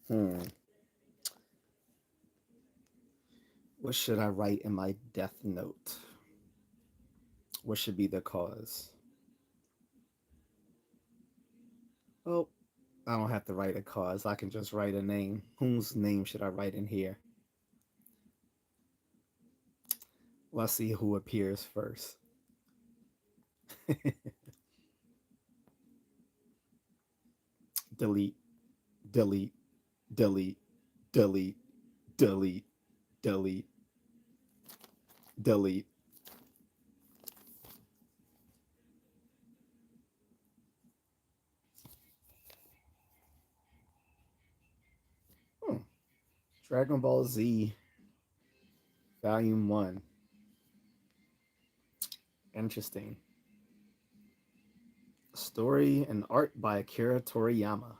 Hmm. What should I write in my death note? What should be the cause? Well, I don't have to write a cause. I can just write a name. Whose name should I write in here? Let's see who appears first. Delete, delete, delete, delete, delete, delete, delete. Hmm. Dragon Ball Z, Volume 1. Interesting. Story and art by Akira Toriyama.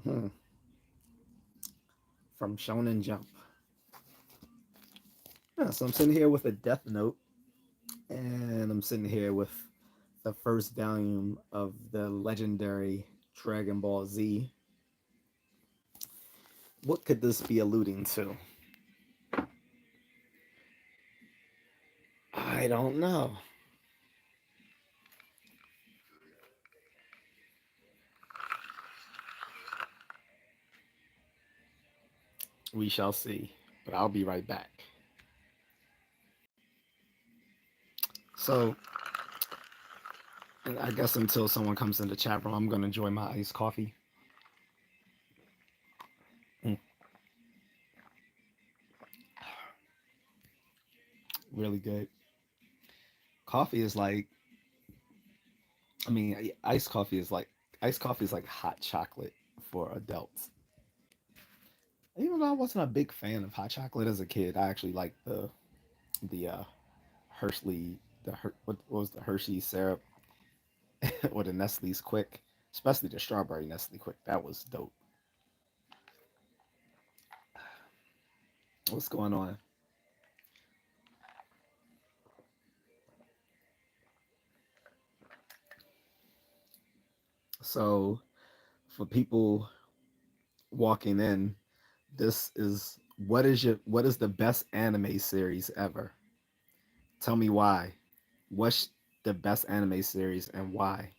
Hmm. From Shonen Jump. Yeah, so I'm sitting here with a Death Note, and I'm sitting here with the first volume of the legendary Dragon Ball Z. What could this be alluding to? I don't know. We shall see. But I'll be right back. So, I guess until someone comes in the chat room, I'm going to enjoy my iced coffee. Mm, really good. Coffee is like, I mean, iced coffee is like hot chocolate for adults. Even though I wasn't a big fan of hot chocolate as a kid, I actually liked the Hershey, what was the Hershey syrup or the Nestle's Quick, especially the strawberry Nestle Quick. That was dope. What's going on? So for people walking in, this is what is the best anime series ever? Tell me why. What's the best anime series and why?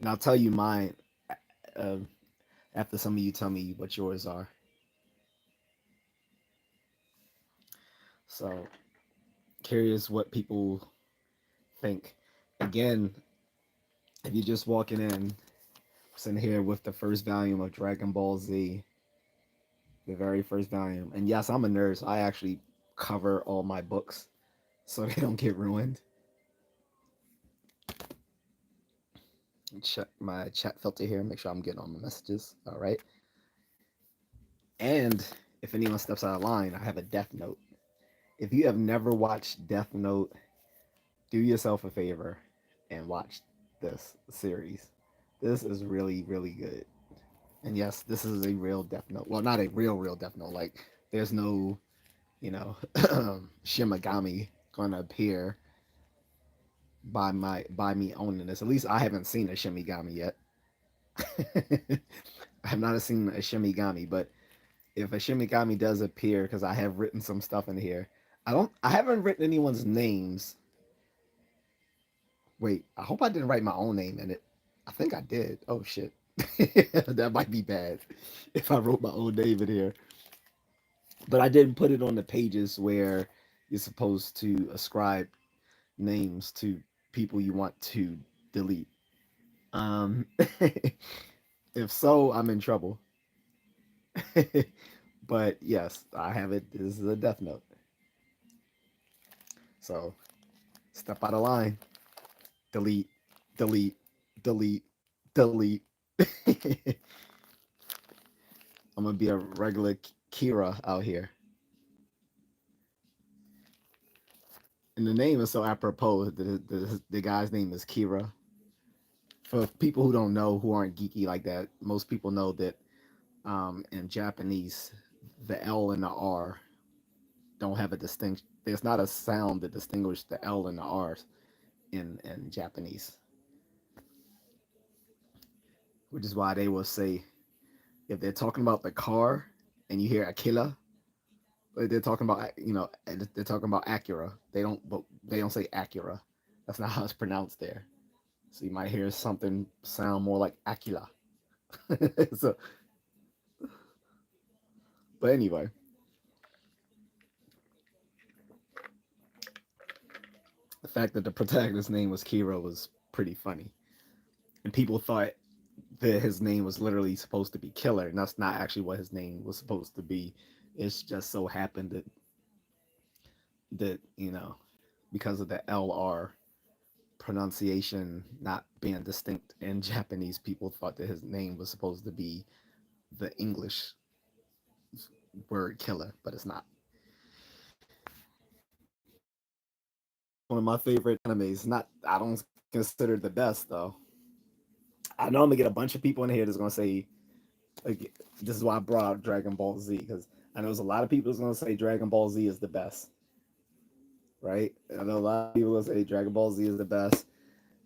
And I'll tell you mine uh, after some of you tell me what yours are. So curious what people think. Again, if you're just walking in, sitting here with the first volume of Dragon Ball Z, the very first volume. And yes, I'm a nerd, so I actually cover all my books so they don't get ruined. Check my chat filter here, make sure I'm getting all my messages. All right. And if anyone steps out of line, I have a Death Note. If you have never watched Death Note, do yourself a favor and watch this series. This is really, really good. And yes, this is a real Death Note. Well, not a real Death Note. Like, there's no, Shimagami gonna appear by me owning this. At least I haven't seen a Shimigami yet. I have not seen a Shimigami, but if a Shimigami does appear, because I have written some stuff in here, I haven't written anyone's names. Wait, I hope I didn't write my own name in it. I think I did. Oh shit. That might be bad if I wrote my own name in here. But I didn't put it on the pages where you're supposed to ascribe names to people you want to delete. Um, if so, I'm in trouble. But yes, I have it. This is a death note. So step out of line. Delete, delete, delete, delete. I'm gonna be a regular Kira out here. And the name is so apropos. The guy's name is Kira. For people who don't know, who aren't geeky like that, most people know that in Japanese, the L and the R don't have a distinction. There's not a sound that distinguishes the L and the R's in Japanese. which is why they will say if they're talking about the car and you hear Aquila, they're talking about they're talking about Acura. They don't say Acura. That's not how it's pronounced there. So you might hear something sound more like Aquila. So, but anyway, the fact that the protagonist's name was Kira was pretty funny, and people thought that his name was literally supposed to be Killer, and that's not actually what his name was supposed to be. It's just so happened that because of the LR pronunciation not being distinct in Japanese, people thought that his name was supposed to be the English word killer, but it's not. One of my favorite animes. Not I don't consider it the best though. I know I'm gonna get a bunch of people in here that's gonna say like this is why I brought out Dragon Ball Z because I know there's a lot of people that's gonna say Dragon Ball Z is the best, right? I know a lot of people will say Dragon Ball Z is the best,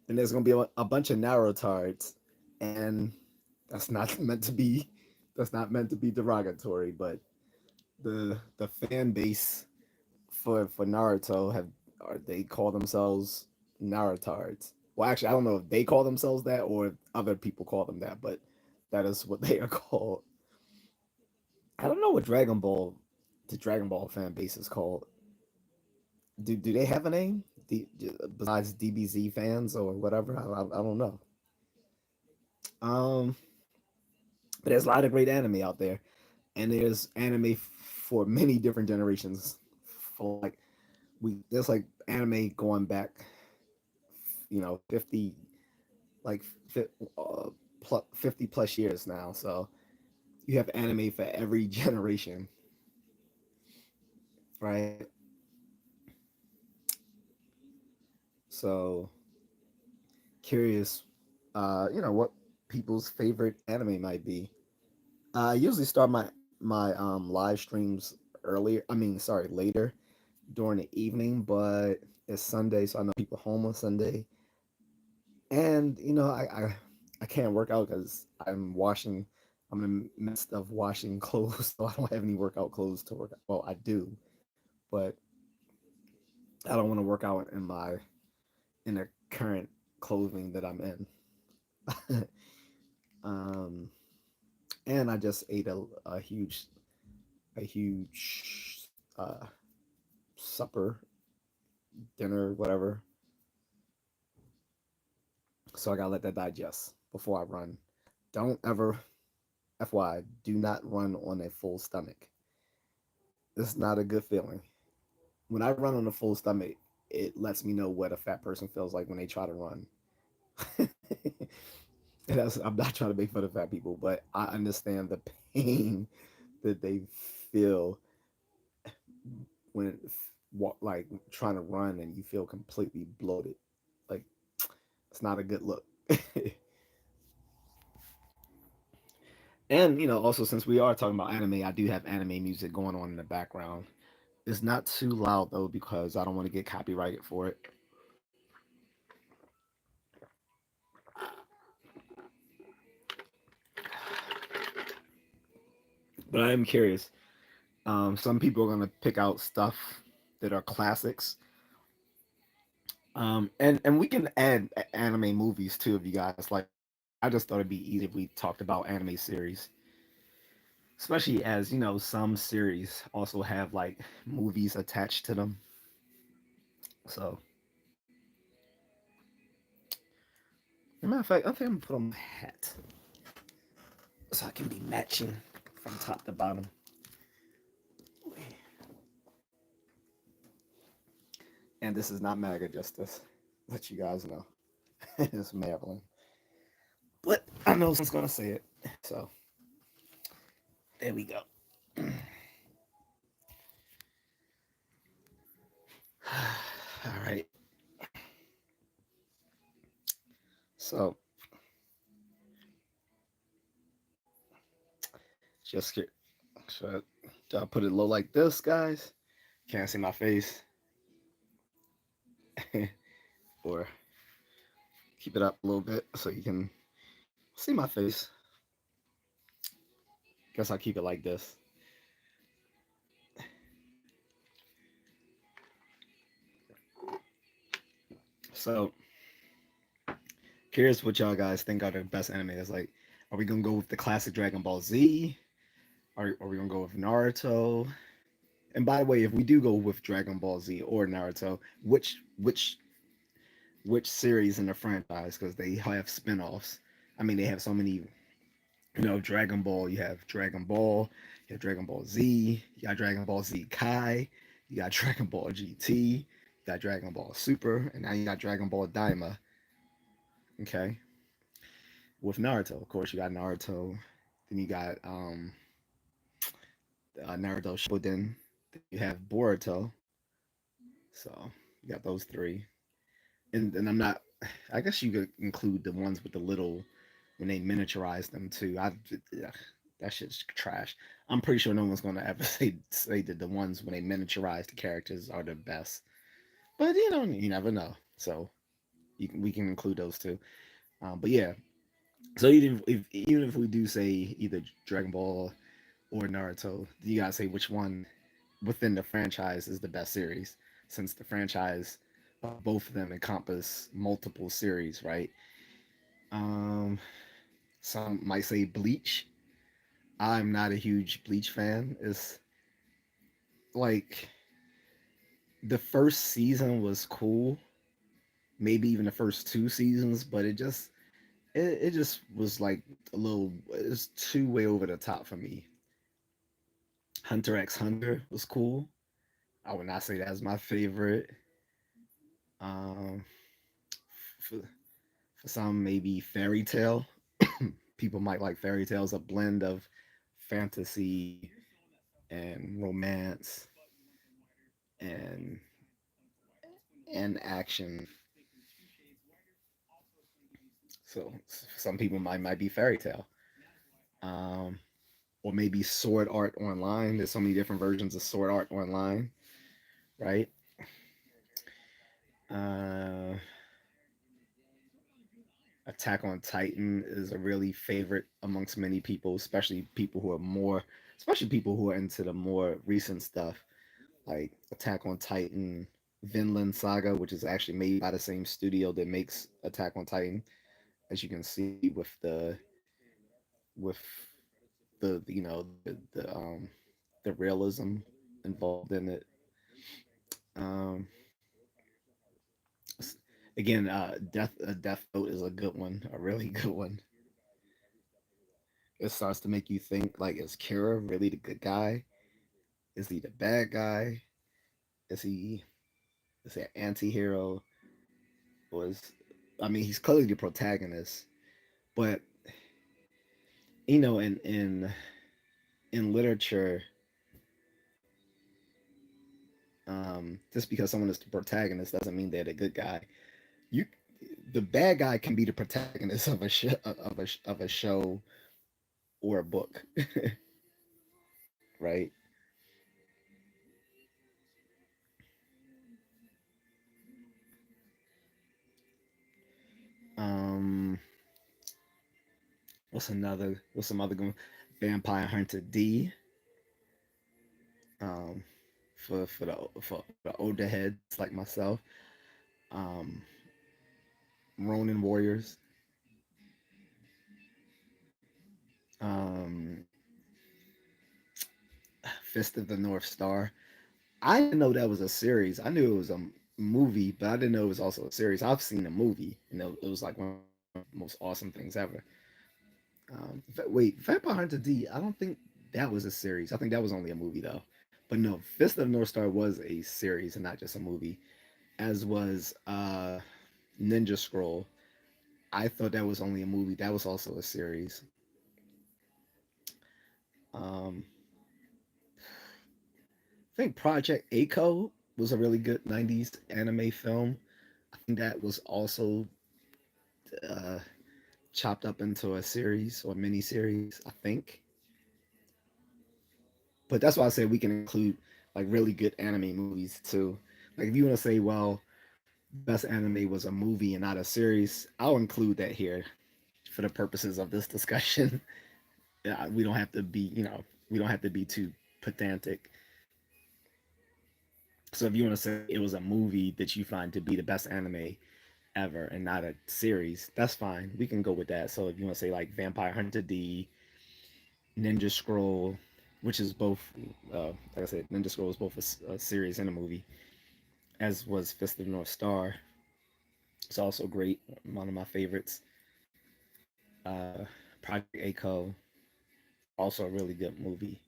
and there's gonna be a bunch of Narutards, and that's not meant to be that's not meant to be derogatory, but the fan base for Naruto have or they call themselves Narutards. Well, actually, I don't know if they call themselves that or if other people call them that, but that is what they are called. I don't know what the Dragon Ball fan base is called. Do they have a name? Besides DBZ fans or whatever? I don't know. Um, but there's a lot of great anime out there, and there's anime for many different generations. For like there's like anime going back, 50 like 50 plus years now. So you have anime for every generation, right? So curious, what people's favorite anime might be. I usually start my live streams earlier. I mean, sorry, later during the evening, but it's Sunday, so I know people home on Sunday, and I can't work out because I'm washing. I'm in the midst of washing clothes, so I don't have any workout clothes to work out. Well, I do, but I don't want to work out in the current clothing that I'm in. um, and I just ate a huge supper, dinner, whatever. So I gotta let that digest before I run. Don't ever, FYI, do not run on a full stomach. It's not a good feeling. When I run on a full stomach, it lets me know what a fat person feels like when they try to run. I'm not trying to make fun of fat people, but I understand the pain that they feel when like trying to run and you feel completely bloated. Like it's not a good look. And also since we are talking about anime, I do have anime music going on in the background. It's not too loud though because I don't want to get copyrighted for it. But I am curious. Some people are gonna pick out stuff that are classics. And we can add anime movies too if you guys like. I just thought it'd be easy if we talked about anime series, especially as some series also have like movies attached to them. So, as a matter of fact, I think I'm gonna put on my hat so I can be matching from top to bottom. And this is not MAGA justice. Let you guys know. It's Maryland. But I know someone's gonna say it. So there we go. All right. So just get should I put it low like this, guys? Can't see my face. Or keep it up a little bit so you can See my face. Guess I'll keep it like this. So, curious what y'all guys think are the best animes. Like, are we gonna go with the classic Dragon Ball Z? Are we gonna go with Naruto? And by the way, if we do go with Dragon Ball Z or Naruto, which series in the franchise? Because they have spin-offs. I mean, they have so many. Dragon Ball. You have Dragon Ball. You have Dragon Ball Z. You got Dragon Ball Z Kai. You got Dragon Ball GT. You got Dragon Ball Super, and now you got Dragon Ball Daima. Okay, with Naruto, of course, you got Naruto. Then you got Naruto Shippuden. Then you have Boruto. So you got those three. And I'm not. I guess you could include the ones with the little when they miniaturize them too. Ugh, that shit's trash. I'm pretty sure no one's gonna ever say that the ones when they miniaturize the characters are the best. But you never know. So we can include those too. But yeah. So even if we do say either Dragon Ball or Naruto, you gotta say which one within the franchise is the best series, since the franchise both of them encompass multiple series, right? Um, some might say Bleach. I'm not a huge Bleach fan. It's like the first season was cool, maybe even the first two seasons, but it just was like a little. It's too way over the top for me. Hunter x Hunter was cool. I would not say that's my favorite. Um, for, for some, maybe Fairy Tale. People might like Fairy Tales, a blend of fantasy and romance and and action. So some people might be Fairy Tale, um, or maybe Sword Art Online. There's so many different versions of Sword Art Online, right? Uh, Attack on Titan is a really favorite amongst many people, especially people who are into the more recent stuff, like Attack on Titan, Vinland Saga, which is actually made by the same studio that makes Attack on Titan, as you can see with the realism involved in it. Um, Again, Death Note is a good one, a really good one. It starts to make you think like, is Kira really the good guy? Is he the bad guy? Is he an anti-hero? Was I mean, he's clearly the protagonist, but in literature, just because someone is the protagonist doesn't mean they're the good guy. You, the bad guy can be the protagonist of a show or a book, right? Um, what's some other good one? Vampire Hunter D. Um, for the older heads like myself. Um, Ronin Warriors. Um, Fist of the North Star. I didn't know that was a series. I knew it was a movie, but I didn't know it was also a series. I've seen a movie, it was like one of the most awesome things ever. Wait, Vampire Hunter D. I don't think that was a series. I think that was only a movie though. But no, Fist of the North Star was a series and not just a movie. As was Ninja Scroll. I thought that was only a movie. That was also a series. Um, I think Project A was a really good '90s anime film. I think that was also uh, chopped up into a series or mini series. I think, but that's why I say we can include like really good anime movies too. Like if you want to say, well, the best anime was a movie and not a series, I'll include that here. for the purposes of this discussion. We don't have to be, we don't have to be too pedantic. So if you want to say it was a movie that you find to be the best anime ever and not a series, that's fine. We can go with that. So if you want to say like Vampire Hunter D, Ninja Scroll, which is both, like I said, Ninja Scroll is both a series and a movie, as was Fist of the North Star. It's also great, one of my favorites. Uh, Project A, also a really good movie.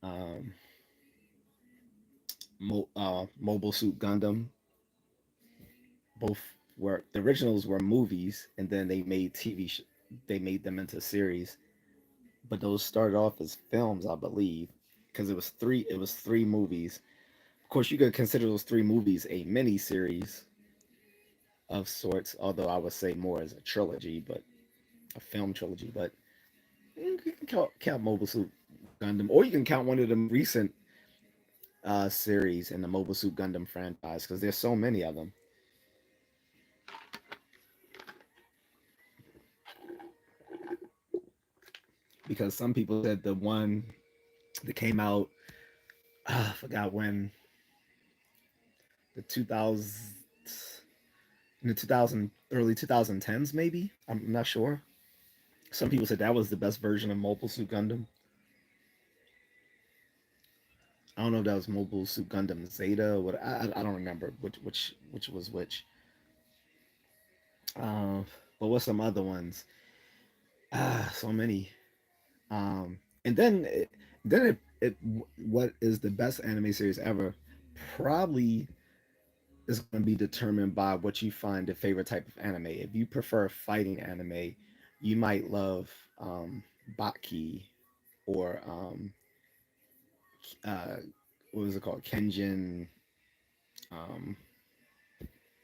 Um, Mobile Suit Gundam, both were the originals were movies, and then they made they made them into series. But those started off as films, I believe, because it was three movies. Of course, you could consider those three movies a mini series of sorts, although I would say more as a trilogy, but a film trilogy. But you can count Mobile Suit Gundam, or you can count one of the recent series in the Mobile Suit Gundam franchise, because there's so many of them. Because some people said the one that came out, I forgot when, the 2000, in the 2000, early 2010s, maybe. I'm not sure. Some people said that was the best version of Mobile Suit Gundam. I don't know if that was Mobile Suit Gundam Zeta or what. I don't remember which was which. Uh, but what's some other ones? So many. And then what is the best anime series ever? Probably is going to be determined by what you find the favorite type of anime. If you prefer fighting anime, you might love Baki or uh, what was it called? Kenjin, um,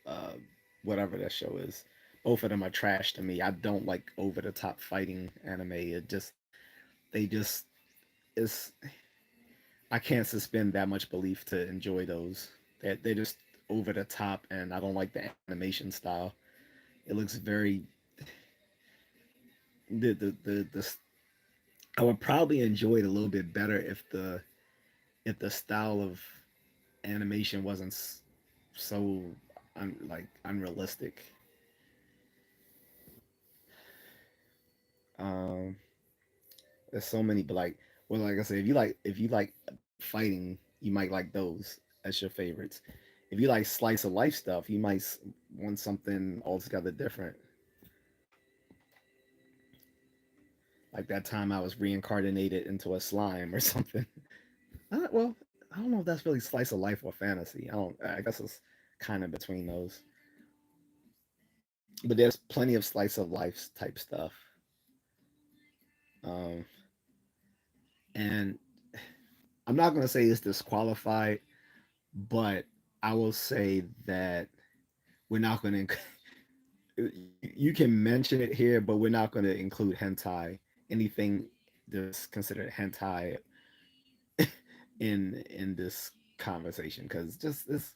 uh, whatever that show is. Both of them are trash to me. I don't like over the top fighting anime. They just it's I can't suspend that much belief to enjoy those. They're just over the top, and I don't like the animation style. It looks very the I would probably enjoy it a little bit better if the style of animation wasn't so like unrealistic. Um, there's so many, but like, well, like I said, if you like fighting, you might like those as your favorites. If you like slice of life stuff, you might want something altogether different. Like that time I was reincarnated into a slime or something. Well, I don't know if that's really slice of life or fantasy. I don't. I guess it's kind of between those. But there's plenty of slice of life type stuff. Um, and I'm not gonna say it's disqualified, but I will say that we're not gonna. You can mention it here, but we're not gonna include hentai. Anything that's considered hentai in this conversation, because just this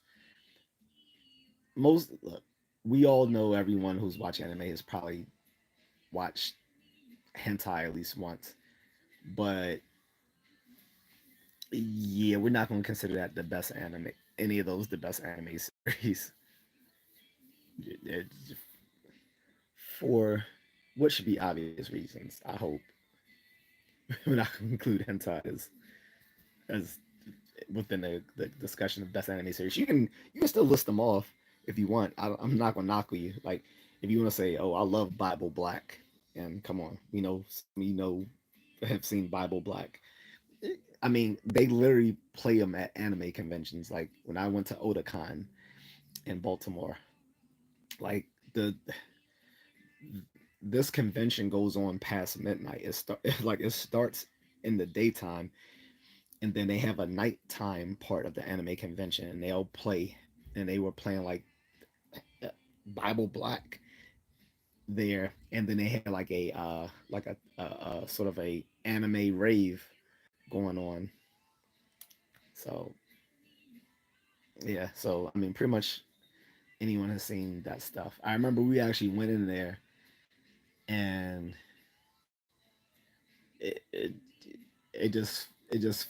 most look, we all know everyone who's watching anime has probably watched hentai at least once, but yeah, we're not going to consider that the best anime. Any of those the best anime series for what should be obvious reasons. I hope we're not going to include hentai as within the discussion of best anime series. You can still list them off if you want. I'm not going to knock you. Like if you want to say, oh, I love Bible Black, and come on, have seen Bible Black. I mean, they literally play them at anime conventions. Like when I went to Otakon in Baltimore, like the this convention goes on past midnight. It starts in the daytime, and then they have a nighttime part of the anime convention, and they'll play, and they were playing like Bible Black there, and then they had like a sort of a anime rave going on. So yeah, so I mean, pretty much anyone has seen that stuff. I remember we actually went in there and it it, it just it just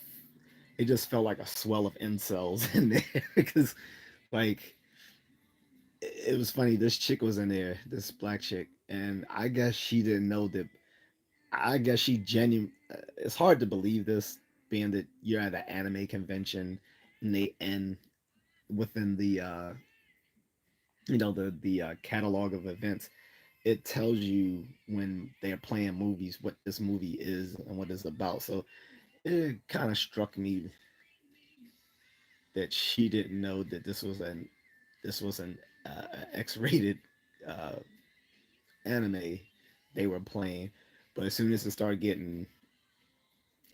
it just felt like a swell of incels in there because like it was funny. This chick was in there, this black chick, and I guess she didn't know that. I guess she genuine. It's hard to believe this, being that you're at an anime convention, and they end within the the catalog of events. It tells you when they're playing movies what this movie is and what it's about. So it kind of struck me that she didn't know that this was an X-rated uh, anime they were playing. But as soon as it started getting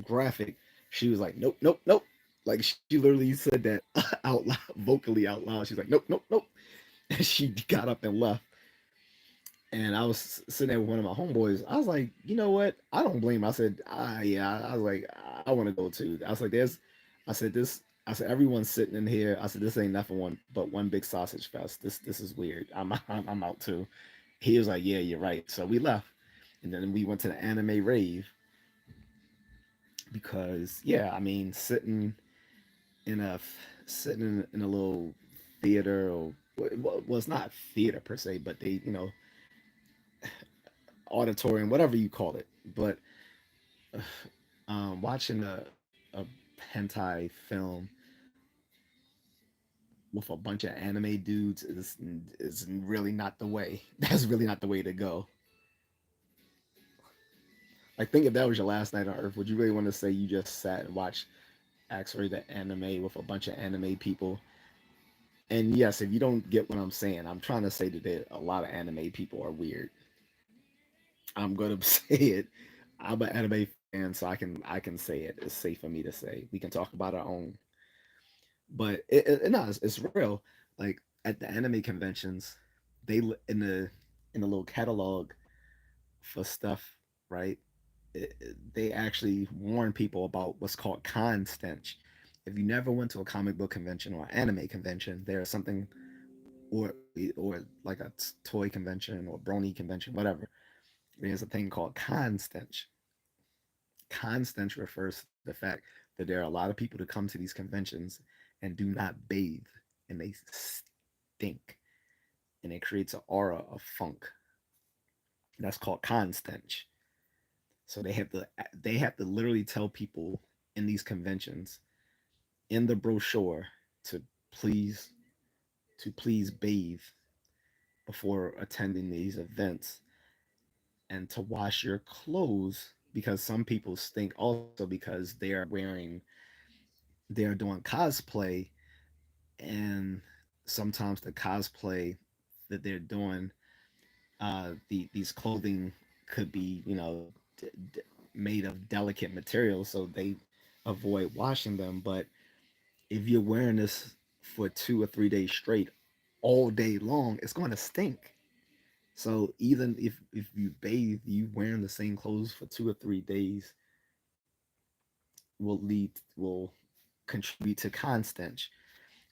graphic, she was like, "Nope, nope, nope." Like she literally said that out loud, vocally out loud. She's like, "Nope, nope, nope," and she got up and left. And I was sitting there with one of my homeboys. I was like, you know what? I don't blame him. I said, yeah. I was like, I want to go too. I was like, I said this. I said everyone's sitting in here. I said this ain't nothing but one big sausage fest. This is weird. I'm out too. He was like, yeah, you're right. So we left, and then we went to the anime rave because yeah, I mean, in a sitting in a little theater or well, it's not theater per se, but they auditorium, whatever you call it. But watching a hentai film with a bunch of anime dudes is really not the way. That's really not the way to go. Like, think if that was your last night on Earth, would you really want to say you just sat and watched X-rated anime with a bunch of anime people? And yes, if you don't get what I'm saying, I'm trying to say that a lot of anime people are weird. I'm gonna say it. I'm an anime fan, so I can say it. It's safe for me to say. We can talk about our own, but no, it's real. Like at the anime conventions, they in the little catalog for stuff, right? They actually warn people about what's called con stench. If you never went to a comic book convention or anime convention, there's something, or like a toy convention or brony convention, whatever. There's a thing called con stench. Con stench refers to the fact that there are a lot of people that come to these conventions and do not bathe, and they stink, and it creates an aura of funk. That's called con stench. So they have to literally tell people in these conventions in the brochure to please please bathe before attending these events, and to wash your clothes because some people stink also because they're doing cosplay, and sometimes the cosplay that they're doing, these clothing could be made of delicate materials, so they avoid washing them. But if you're wearing this for 2 or 3 days straight, all day long, it's going to stink. So even if you bathe, you wearing the same clothes for 2 or 3 days will contribute to con stench.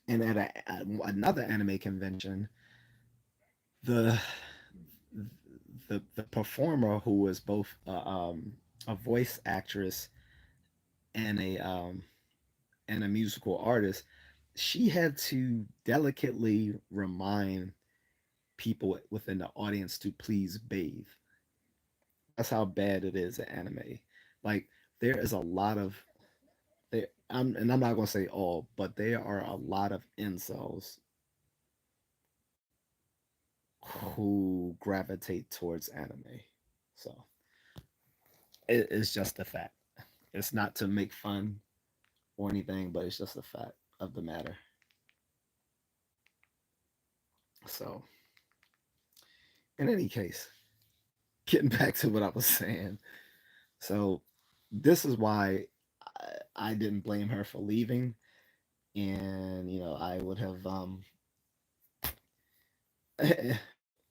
And at another anime convention, the the performer, who was both a voice actress and a musical artist, she had to delicately remind people within the audience to please bathe. That's how bad it is at anime. Like there is a lot of and I'm not gonna say all, but there are a lot of incels who gravitate towards anime. So it's just a fact. It's not to make fun or anything, but it's just a fact of the matter. So in any case, getting back to what I was saying. So this is why I didn't blame her for leaving, and I would have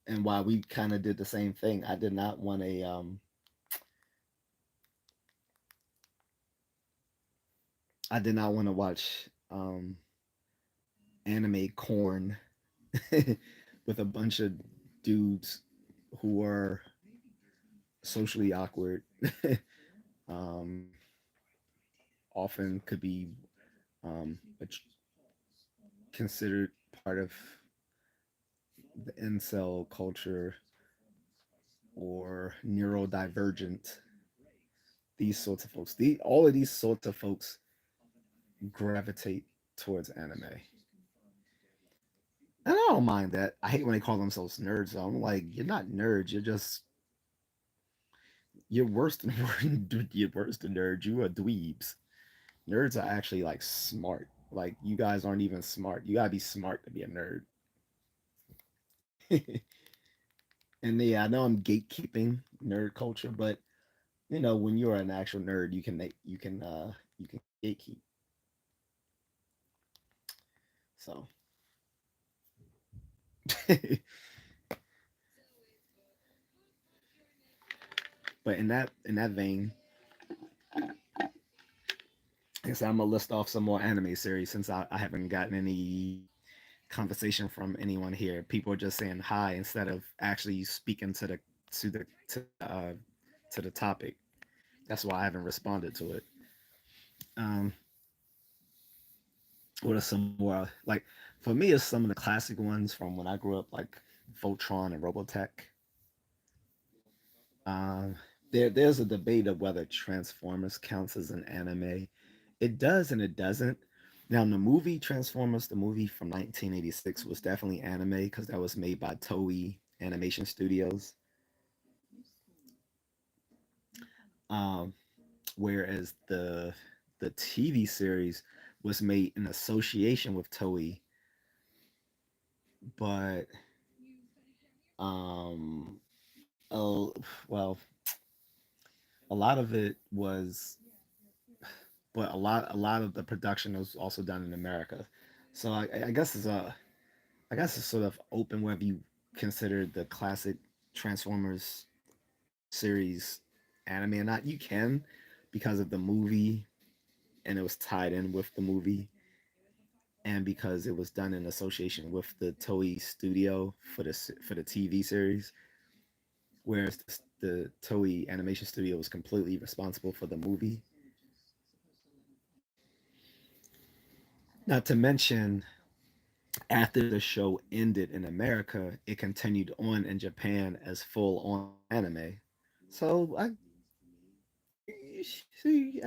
and why we kind of did the same thing. I did not want I did not want to watch anime corn with a bunch of dudes who are socially awkward, um, often could be considered part of the incel culture or neurodivergent. These sorts of folks, all of these sorts of folks gravitate towards anime. And I don't mind that. I hate when they call themselves nerds. Though. I'm like, you're not nerds. You're worse than you're worse than nerds. You are dweebs. Nerds are actually like smart. Like you guys aren't even smart. You gotta be smart to be a nerd. And yeah, I know I'm gatekeeping nerd culture, but when you're an actual nerd, you can gatekeep. So, but in that vein, I guess I'm gonna list off some more anime series since I haven't gotten any conversation from anyone here. People are just saying hi instead of actually speaking to the to the topic. That's why I haven't responded to it. Um, what are some more like for me? It's some of the classic ones from when I grew up, like Voltron and Robotech. Um, there's a debate of whether Transformers counts as an anime. It does and it doesn't. Now, the movie Transformers, the movie from 1986, was definitely anime because that was made by Toei Animation Studios. Um, whereas the TV series was made in association with Toei, but um, oh, well, a lot of it was, but a lot of the production was also done in America. So I guess it's sort of open whether you consider the classic Transformers series anime or not. You can because of the movie and it was tied in with the movie and because it was done in association with the Toei studio for the TV series, whereas the Toei animation studio was completely responsible for the movie. Not to mention, after the show ended in America, it continued on in Japan as full on anime. So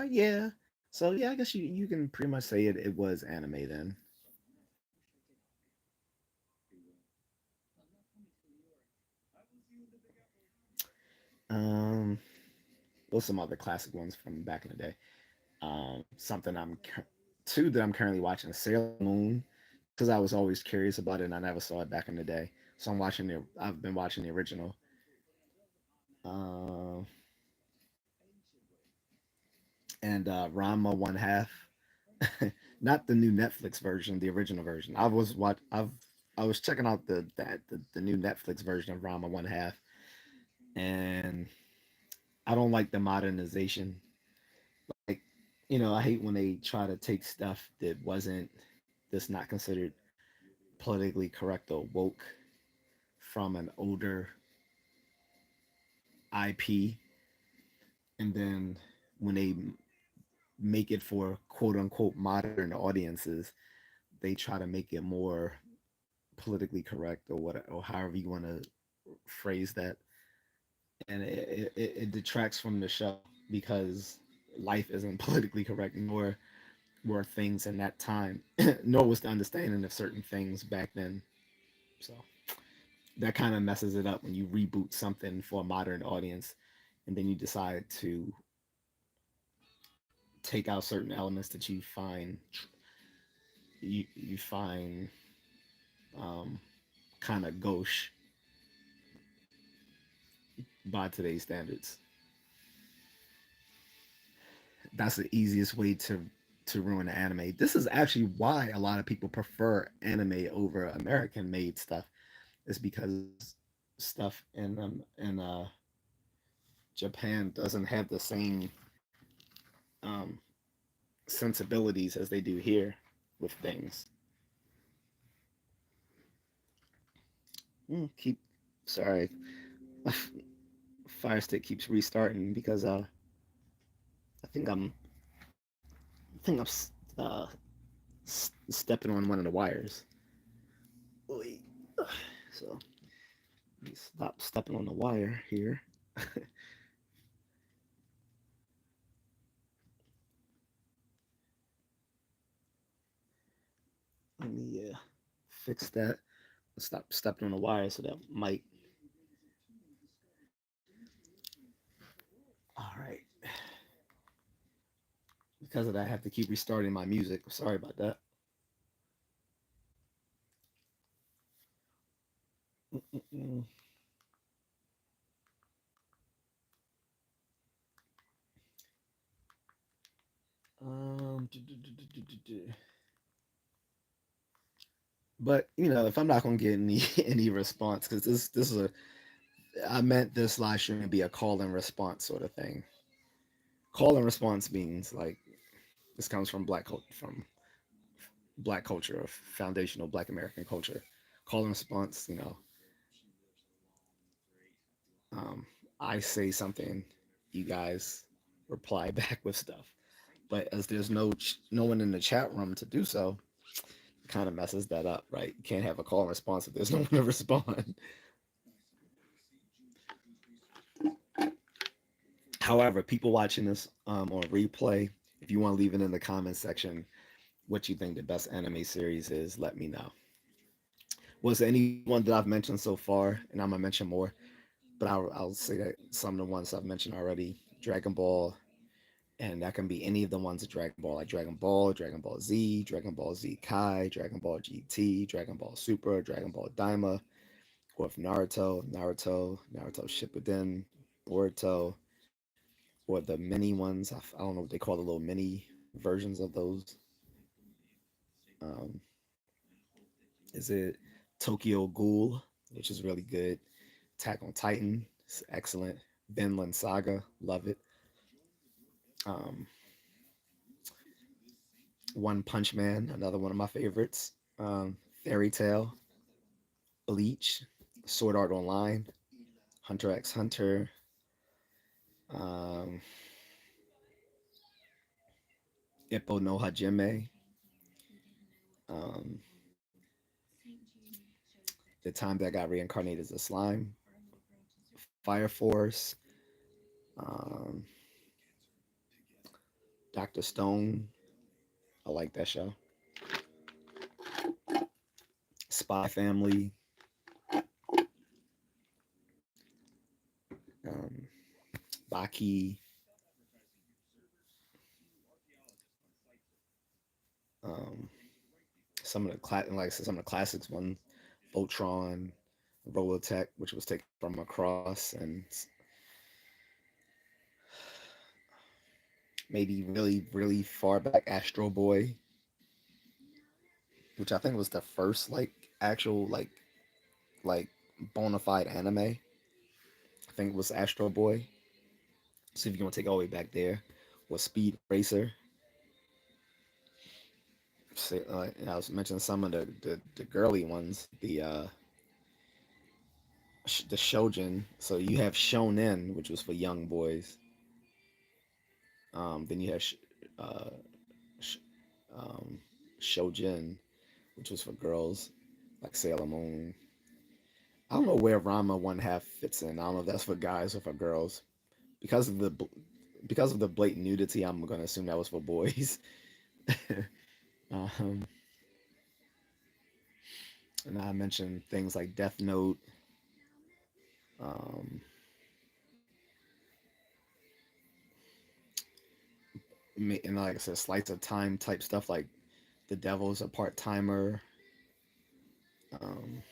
yeah. So yeah, I guess you can pretty much say it was anime then. Um, what's some other classic ones from back in the day? Something two that I'm currently watching, Sailor Moon, because I was always curious about it and I never saw it back in the day. So I've been watching the original. Uh, and Ranma One Half, not the new Netflix version, the original version. I was checking out the new Netflix version of Ranma One Half, and I don't like the modernization. Like, I hate when they try to take stuff that's not considered politically correct or woke from an older IP, and then when they make it for quote unquote modern audiences, they try to make it more politically correct or what or however you want to phrase that, and it detracts from the show because life isn't politically correct, nor were things in that time, nor was the understanding of certain things back then. So that kind of messes it up when you reboot something for a modern audience, and then you decide to take out certain elements that you find um, kind of gauche by today's standards. That's the easiest way to ruin the anime. This is actually why a lot of people prefer anime over American made stuff. Is because stuff in Japan doesn't have the same um, sensibilities as they do here with things. Keep sorry, my Fire Stick keeps restarting because I think I'm stepping on one of the wires. Wait. So let me stop stepping on the wire here. Let me fix that. Stop stepping on the wire so that might. All right. Because of that, I have to keep restarting my music. Sorry about that. Mm-mm-mm. Do, do, do, do, do, do. But if I'm not gonna get any any response, because this is a I meant this live stream to be a call and response sort of thing. Call and response means like this comes from black culture or foundational black American culture. Call and response, um, I say something, you guys reply back with stuff. But as there's no one in the chat room to do so, it kind of messes that up, right? You can't have a call and response if there's no one to respond. However, people watching this on replay, if you want to leave it in the comment section what you think the best anime series is, let me know. Was there anyone that I've mentioned so far, and I'm gonna mention more, but I'll say that some of the ones I've mentioned already: Dragon Ball, and that can be any of the ones of Dragon Ball, like Dragon Ball, Dragon Ball Z, Dragon Ball Z Kai, Dragon Ball GT, Dragon Ball Super, Dragon Ball Daima, or if Naruto Shippuden, Boruto, or the mini ones. I don't know what they call the little mini versions of those. Um, is it Tokyo Ghoul, which is really good. Attack on Titan, it's excellent. Vinland Saga, love it. Um, One Punch Man, another one of my favorites. Fairy Tale, Bleach, Sword Art Online, Hunter x Hunter, um, Ippo no Hajime, um, The Time That Got Reincarnated as a Slime, Fire Force, um, Dr. Stone. I like that show. Spy Family, um, Baki, um, some of the classics ones, Voltron, Robotech, which was taken from Across, and maybe really far back Astro Boy, which I think was the first like actual like bona fide anime. I think it was Astro Boy. So if you want to take all the way back there, was Speed Racer. So, I was mentioning some of the girly ones, the Shojin. So you have Shonen, which was for young boys. Then you have uh, sh- um, Shojin, which was for girls, like Sailor Moon. I don't know where Rama one half fits in. I don't know if that's for guys or for girls. Because of the because of the blatant nudity, I'm gonna assume that was for boys. um, and I mentioned things like Death Note, um, and like I said, slice of time type stuff like The Devil's a Part Timer. Um,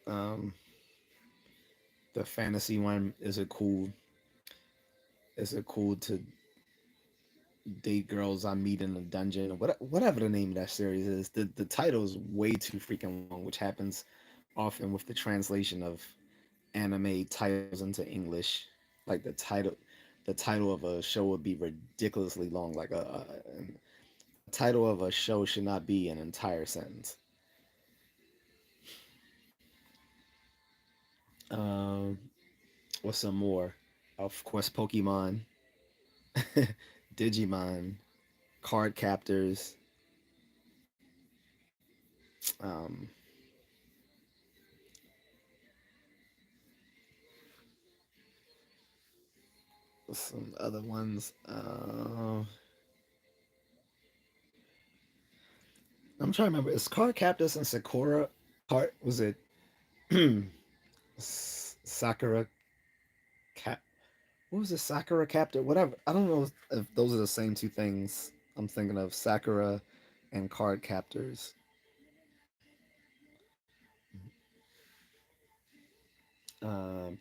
um, the fantasy one is it cool to date girls I meet in a dungeon, whatever the name of that series is. The title is way too freaking long, which happens often with the translation of anime titles into English. Like the title of a show would be ridiculously long, like a title of a show should not be an entire sentence. Um, what's some more? Of course, Pokemon, Digimon, card captors. Um, some other ones. I'm trying to remember. Is card captors and Sakura part? Was it Sakura cap? What was it? Sakura captor? Whatever. I don't know if those are the same two things. I'm thinking of Sakura and card captors. Um,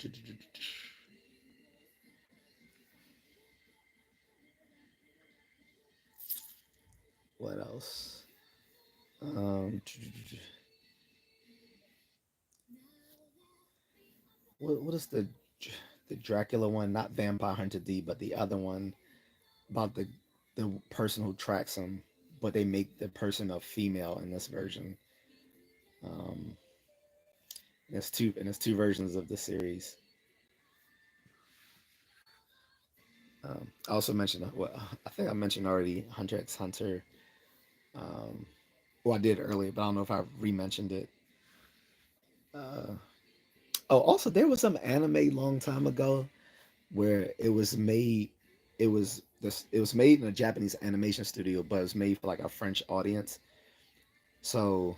what else? Um, what is the Dracula one? Not Vampire Hunter D, but the other one about the person who tracks him, but they make the person a female in this version. Um, there's two versions of the series. I also mentioned well, I think I mentioned already Hunter x Hunter. Um, well, I did earlier, but I don't know if I re-mentioned it. Uh, oh, also there was some anime long time ago where it was made. It was this. It was made in a Japanese animation studio, but it was made for like a French audience. So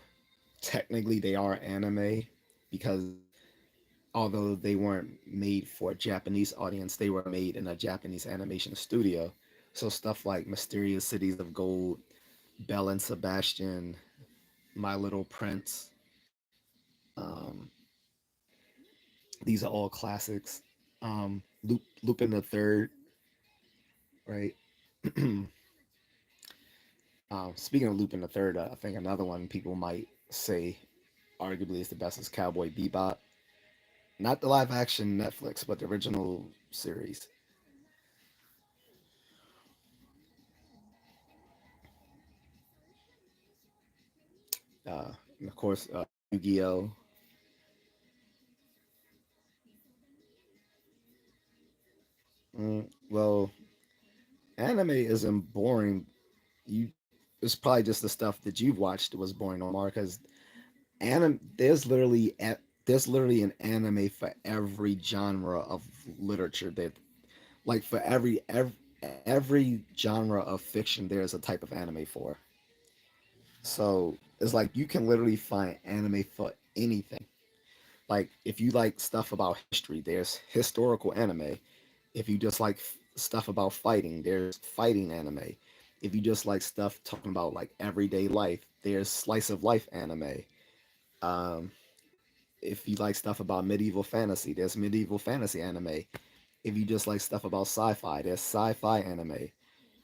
technically, they are anime because although they weren't made for a Japanese audience, they were made in a Japanese animation studio. So stuff like Mysterious Cities of Gold, Belle and Sebastian, My Little Prince, um, these are all classics. Lupin the Third, right? Speaking of Lupin the Third, I think another one people might say arguably is the best is Cowboy Bebop. Not the live action Netflix, but the original series. And of course, Yu-Gi-Oh. Well, anime isn't boring. You, it's probably just the stuff that you've watched was boring, Omar. Because there's literally an anime for every genre of literature. That like for every genre of fiction, there's a type of anime for. So it's like you can literally find anime for anything. Like if you like stuff about history, there's historical anime. If you just like stuff about fighting, there's fighting anime. If you just like stuff talking about like everyday life, there's slice of life anime. Um, if you like stuff about medieval fantasy, there's medieval fantasy anime. If you just like stuff about sci-fi, there's sci-fi anime.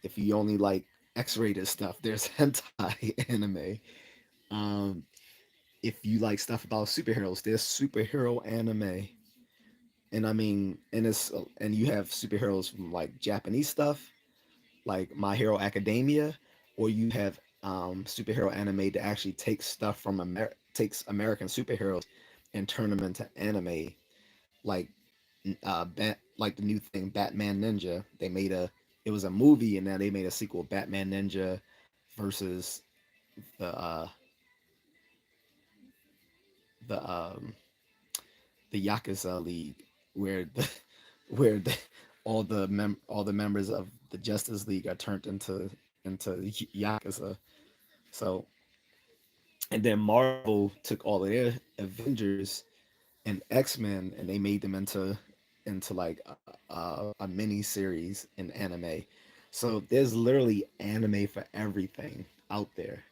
If you only like X-rated stuff, there's hentai anime. Um, if you like stuff about superheroes, there's superhero anime. And I mean, and you have superheroes from like Japanese stuff, like My Hero Academia, or you have superhero anime that actually takes stuff from takes American superheroes and turn them into anime, like like the new thing Batman Ninja. It was a movie, and now they made a sequel, Batman Ninja versus the the the Yakuza League, where the where the all the members of the Justice League are turned into Yakuza. So and then Marvel took all of their Avengers and X-Men and they made them into like a mini series in anime. So there's literally anime for everything out there.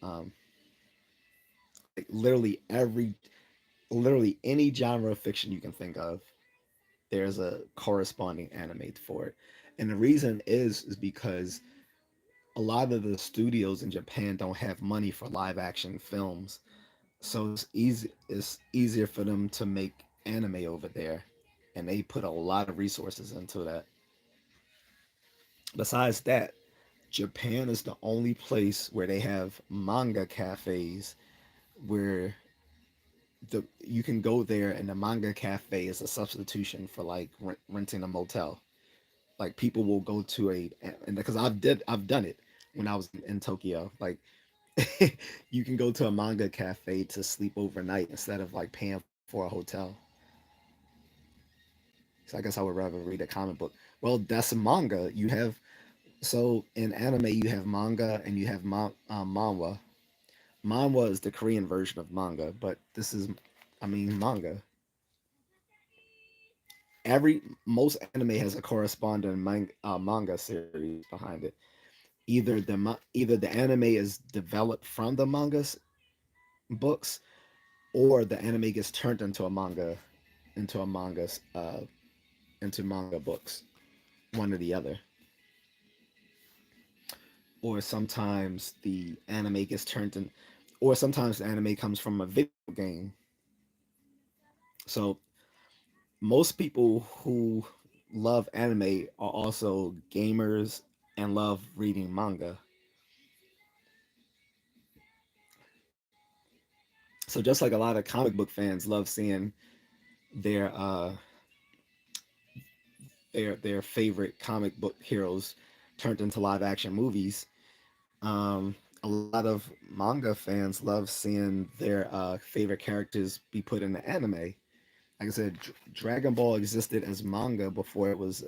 Um, like literally any genre of fiction you can think of, there's a corresponding anime for it. And the reason is because a lot of the studios in Japan don't have money for live action films. So it's easier for them to make anime over there. And they put a lot of resources into that. Besides that, Japan is the only place where they have manga cafes where the you can go there and the manga cafe is a substitution for like renting a motel. Like people will go to a and because I've done it when I was in Tokyo. Like you can go to a manga cafe to sleep overnight instead of like paying for a hotel. So I guess I would rather read a comic book. Well, that's a manga. You have so in anime you have manga and you have manhwa. Manhwa is the Korean version of manga, but this is, I mean, manga. Every most anime has a corresponding manga series behind it. Either the anime is developed from the manga's books, or the anime gets turned into a manga's into manga books, one or the other. Or sometimes the anime gets turned in, or sometimes the anime comes from a video game. So most people who love anime are also gamers and love reading manga. So just like a lot of comic book fans love seeing their their favorite comic book heroes turned into live action movies, a lot of manga fans love seeing their favorite characters be put in the anime. Like I said, Dragon Ball existed as manga before it was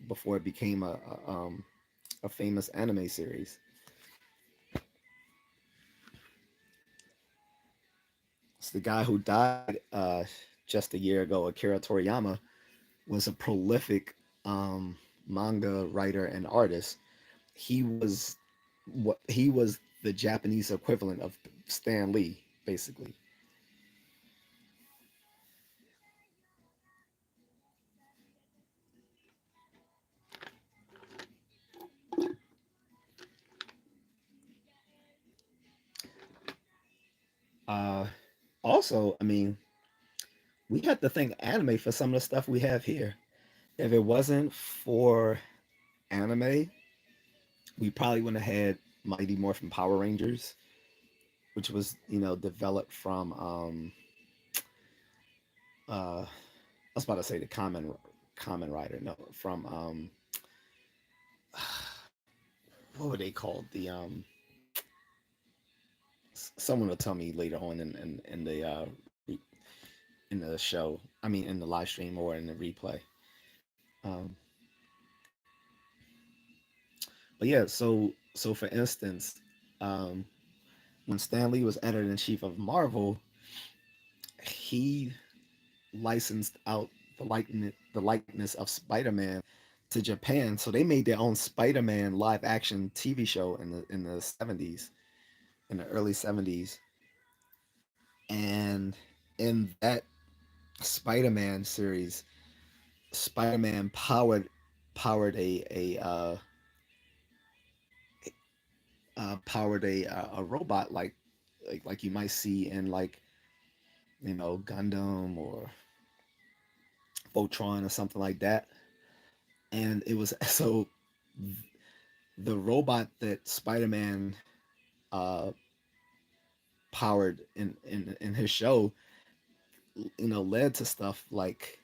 before it became a famous anime series. It's the guy who died just a year ago, Akira Toriyama, was a prolific manga writer and artist. He was he was the Japanese equivalent of Stan Lee, basically. Uh, Also, I mean, we have to thank anime for some of the stuff we have here. If it wasn't for anime, we probably wouldn't have had Mighty Morphin Power Rangers, which was developed from I was about to say the common rider, no, from what were they called? The someone will tell me later on in the show. I mean, in the live stream or in the replay. Um, but yeah, so for instance, um, when Stan Lee was editor in chief of Marvel, he licensed out the likeness of Spider-Man to Japan, so they made their own Spider-Man live action TV show in the 70s, in the early 70s, and in that Spider-Man series, Spider-Man powered a robot like you might see in like Gundam or Voltron or something like that. And it was so the robot that Spider-Man uh, powered in his show, led to stuff like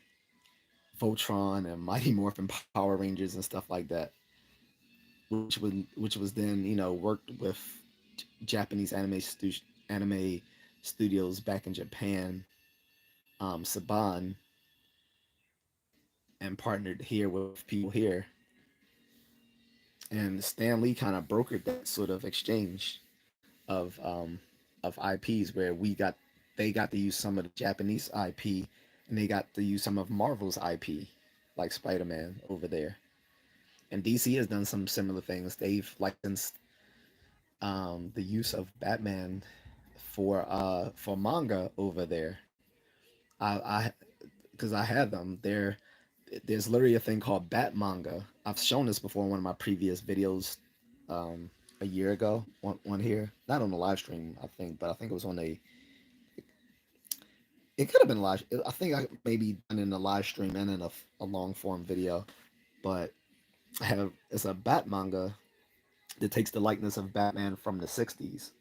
Voltron and Mighty Morphin Power Rangers and stuff like that, which was then worked with Japanese anime studios back in Japan, Saban, and partnered here with people here. And Stan Lee kind of brokered that sort of exchange of IPs where they got to use some of the Japanese IP and they got to use some of Marvel's IP, like Spider-Man over there. And DC has done some similar things. They've licensed the use of Batman for manga over there. I because I had them. There's literally a thing called Bat manga. I've shown this before in one of my previous videos um, a year ago. One here, not on the live stream, I think, but I think it was on a. It could have been live. I think I maybe done in a live stream and in a long form video, but I have it's a Bat manga that takes the likeness of Batman from the 60s.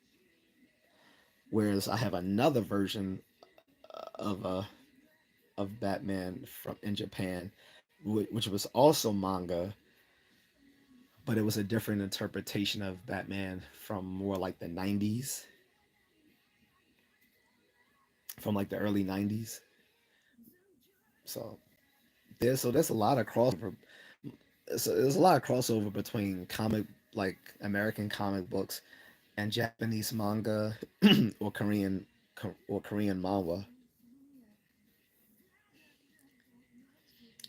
Whereas I have another version of Batman from in Japan, which was also manga, but it was a different interpretation of Batman from more like the 90s, from like the early 90s. So there's a lot of crossover. So there's a lot of crossover between like American comic books and Japanese manga or Korean manga.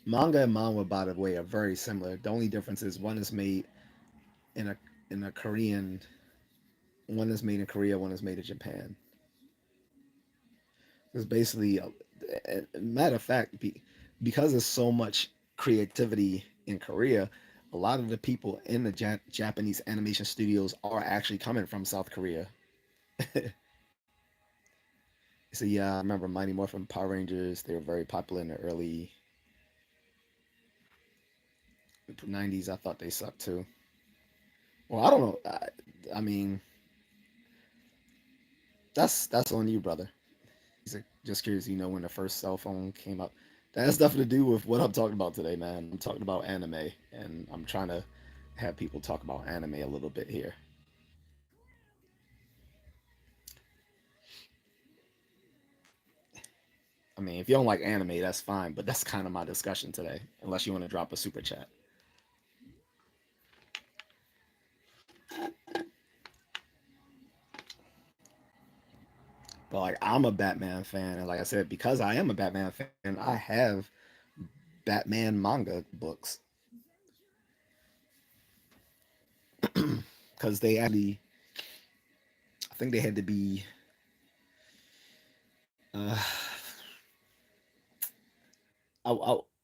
Manga and manga, by the way, are very similar. The only difference is one is made in a Korean, one is made in Korea, one is made in Japan. It's basically, matter of fact, because there's so much creativity in Korea, a lot of the people in the Japanese animation studios are actually coming from South Korea. So yeah, I remember Mighty Morphin Power Rangers. They were very popular in the early '90s. I thought they sucked too. Well, I don't know. I mean, that's on you, brother. Just curious, when the first cell phone came up. That has nothing to do with what I'm talking about today, man. I'm talking about anime, and I'm trying to have people talk about anime a little bit here. I mean, if you don't like anime, that's fine, but that's kind of my discussion today, unless you want to drop a super chat. But like, I'm a Batman fan, and like I said, because I am a Batman fan, I have Batman manga books because they actually, I think they had to be uh,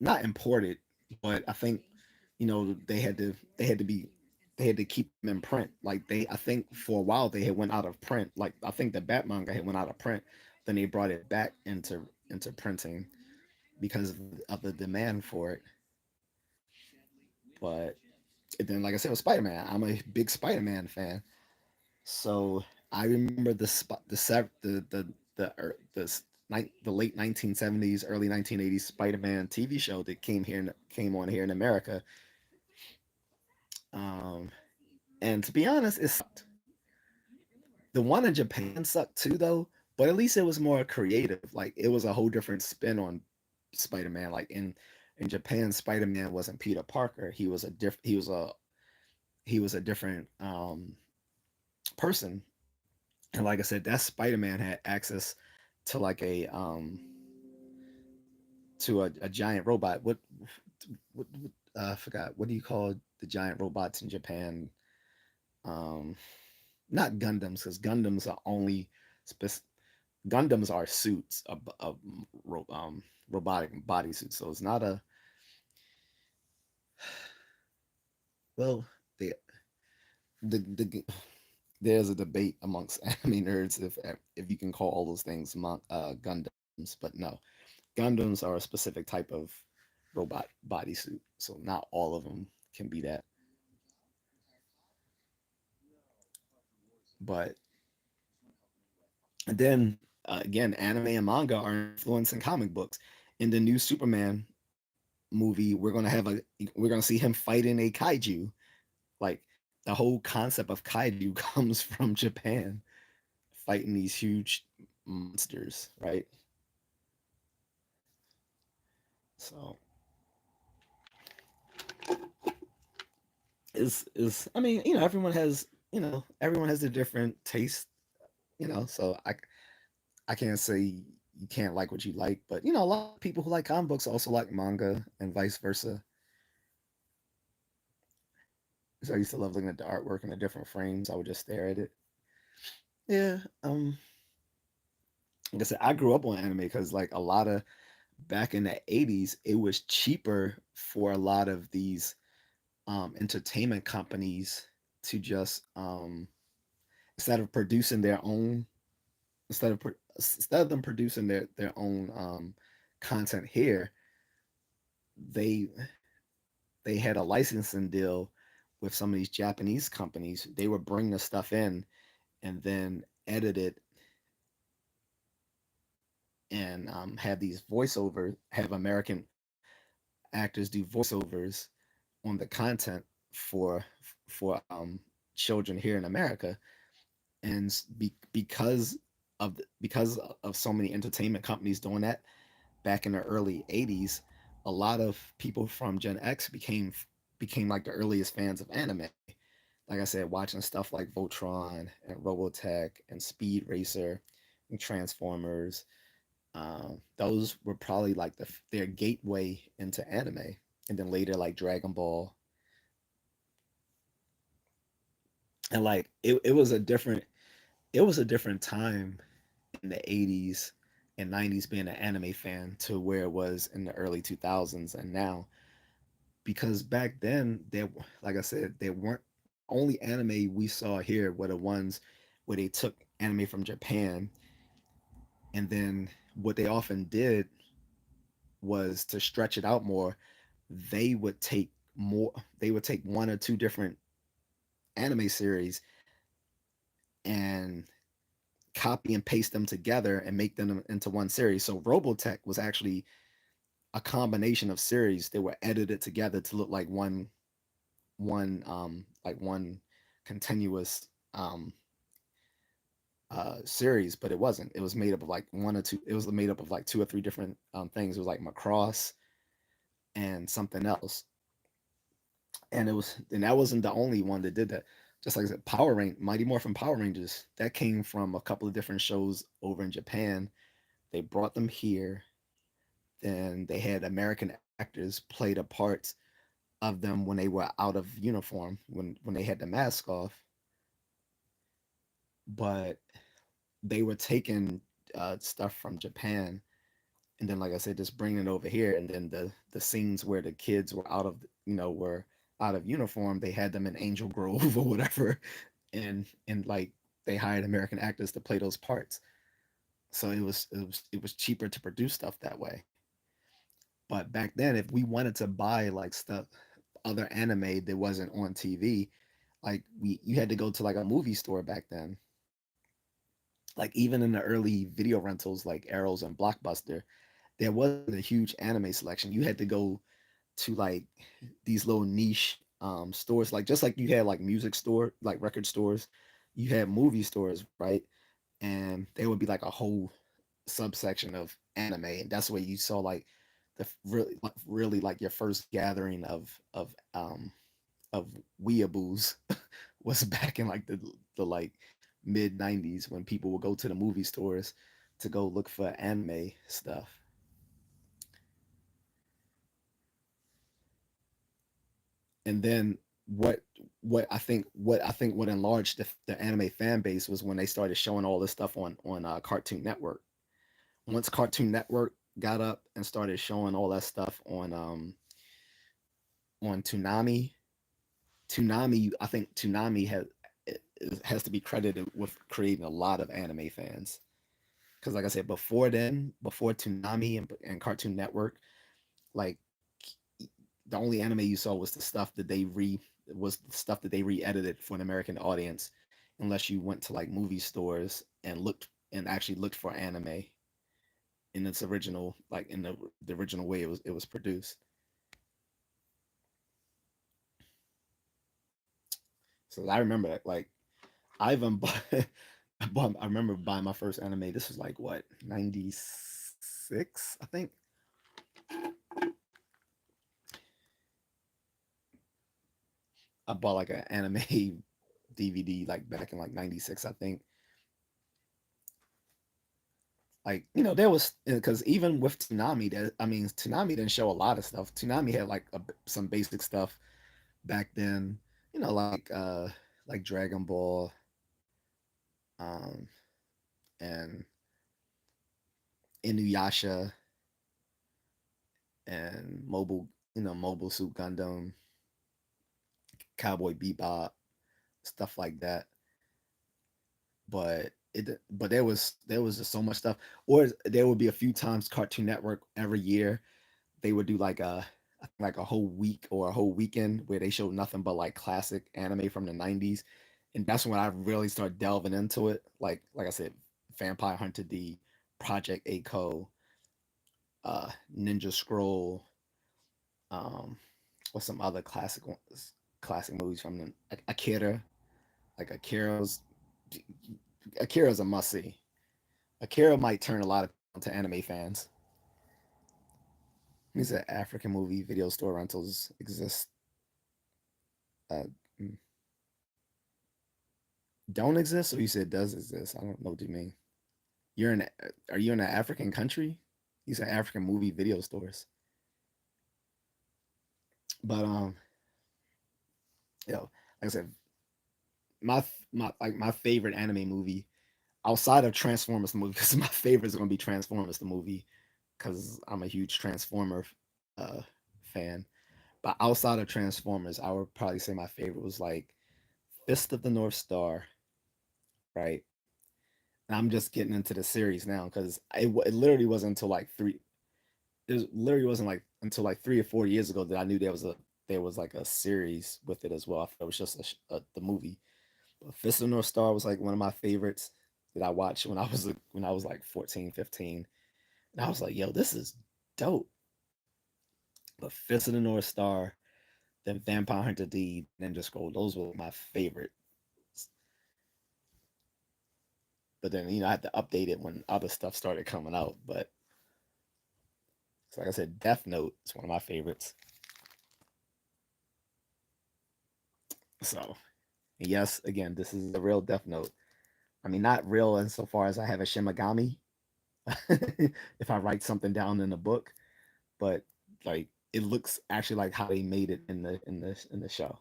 not imported, but I think they had to be they had to keep them in print. Like I think for a while they had went out of print. Like I think the Bat manga had went out of print. Then they brought it back into printing because of the demand for it. But then, like I said, with Spider Man, I'm a big Spider Man fan. So I remember the late 1970s, early 1980s Spider Man TV show that came on here in America. Um, and to be honest, it sucked. The one in Japan sucked too, though. But at least it was more creative. Like it was a whole different spin on Spider Man. Like in Japan, Spider Man wasn't Peter Parker. He was a different person. And like I said, that Spider Man had access to like a giant robot. What I forgot. What do you call the giant robots in Japan? Um, Not Gundams, because spec- Gundams are suits of robotic bodysuits. So it's not a well. The, the there's a debate amongst anime nerds if you can call all those things Gundams, but no, Gundams are a specific type of robot bodysuit. So not all of them can be that. But then again, anime and manga are influencing comic books. In the new Superman movie, we're gonna see him fighting a kaiju. Like the whole concept of kaiju comes from Japan, fighting these huge monsters, right? So is I mean, everyone has a different taste, so I can't say you can't like what you like, but a lot of people who like comic books also like manga and vice versa. So I used to love looking at the artwork in the different frames. I would just stare at it. Yeah, like I said, I grew up on anime because like a lot of back in the '80s, it was cheaper for a lot of these entertainment companies to just instead of producing their own instead of them producing their own content here, they they had a licensing deal with some of these Japanese companies, they would bring the stuff in and then edit it and have these voiceovers, have American actors do voiceovers on the content for for children here in America, and because of so many entertainment companies doing that back in the early '80s, a lot of people from Gen X became like the earliest fans of anime. Like I said, watching stuff like Voltron and Robotech and Speed Racer and Transformers. Those were probably like their gateway into anime, and then later like Dragon Ball, and like it was a different time in the '80s and '90s being an anime fan to where it was in the early 2000s and now, because back then there, like I said, there weren't, the only anime we saw here were the ones where they took anime from Japan, and then what they often did was to stretch it out more. They would take more. They would take one or two different anime series and copy and paste them together and make them into one series. So Robotech was actually a combination of series that were edited together to look like one continuous series, but it wasn't. It was made up of like one or two. It was made up of like two or three different things. It was like Macross and something else, and that wasn't the only one that did that. Just like I said, Mighty Morphin Power Rangers, that came from a couple of different shows over in Japan. They brought them here. Then they had American actors play the parts of them when they were out of uniform, when they had the mask off. But they were taking stuff from Japan, and then like I said, just bringing it over here. And then the scenes where the kids were were out of uniform, they had them in Angel Grove or whatever, and like they hired American actors to play those parts. So it was cheaper to produce stuff that way. But back then, if we wanted to buy like stuff, other anime that wasn't on TV, like we you had to go to like a movie store back then. Like even in the early video rentals like Arrows and Blockbuster, there wasn't a huge anime selection. You had to go to like these little niche stores, like just like you had like music store, like record stores, you had movie stores, right? And there would be like a whole subsection of anime, and that's where you saw like really like your first gathering of weeaboos was back in like the like mid '90s when people would go to the movie stores to go look for anime stuff. And then what what enlarged the anime fan base was when they started showing all this stuff on Cartoon Network. Once Cartoon Network got up and started showing all that stuff on Toonami, I think Toonami has to be credited with creating a lot of anime fans. Because like I said, before then, before Toonami and Cartoon Network, like the only anime you saw was the stuff that they re-edited for an American audience, unless you went to like movie stores and actually looked for anime in its original, like in the original way it was produced. So I remember that, like I even bought, I remember buying my first anime. This was like what, 96, I think. I bought like an anime DVD like back in like 96, I think. Like, there was, because even with Toonami, Toonami didn't show a lot of stuff. Toonami had like some basic stuff back then, like Dragon Ball, um, and Inuyasha and Mobile Suit Gundam, Cowboy Bebop, stuff like that. But there was just so much stuff. Or there would be a few times Cartoon Network every year they would do like I think like a whole week or a whole weekend where they showed nothing but like classic anime from the 90s. And that's when I really started delving into it. Like I said, Vampire Hunter D, Project A, Ninja Scroll, um, or some other classic movies from them. Akira, like Akira's a must see. Akira might turn a lot of people into anime fans. He said African movie video store rentals exist. Uh, mm, don't exist, or you said does exist? I don't know what you mean. You're in? Are you in an African country? You said African movie video stores, but like I said, my favorite anime movie outside of Transformers the movie, because my favorite is gonna be Transformers the movie, because I'm a huge Transformer uh fan. But outside of Transformers, I would probably say my favorite was like Fist of the North Star, right? And I'm just getting into the series now because it literally wasn't until like three. It literally wasn't like until like 3 or 4 years ago that I knew there was like a series with it as well. I thought it was just the movie. But Fist of the North Star was like one of my favorites that I watched when I was like 14, 15. And I was like, yo, this is dope. But Fist of the North Star, then Vampire Hunter D, Ninja Scroll, those were my favorite. But then I had to update it when other stuff started coming out. But so like I said, Death Note is one of my favorites. So yes, again, this is a real Death Note. I mean, not real insofar as I have a Shimigami if I write something down in a book, but like it looks actually like how they made it in the show.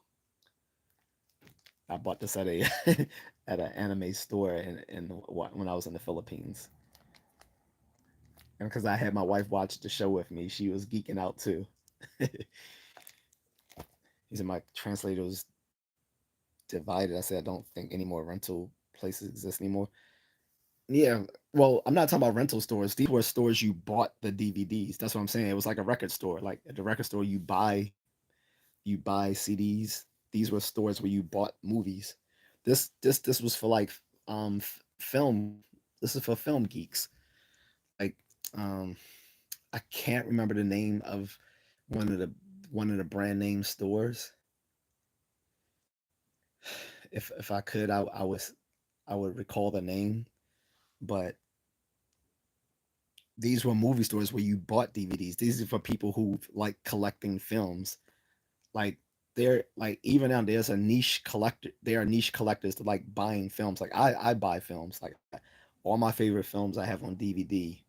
I bought this at a at an anime store in when I was in the Philippines, and because I had my wife watch the show with me, she was geeking out too. He said my translator was divided. I said I don't think any more rental places exist anymore. Yeah, well, I'm not talking about rental stores. These were stores you bought the DVDs. That's what I'm saying. It was like a record store. Like at the record store, you buy CDs. These were stores where you bought movies. This was for like film. This is for film geeks. Like um I can't remember the name of one of the one of the brand name stores. If I could, I would recall the name, but these were movie stores where you bought DVDs. These are for people who like collecting films. Like they're like even now there's a niche collector. There are niche collectors that like buying films. Like I buy films. Like all my favorite films I have on DVD,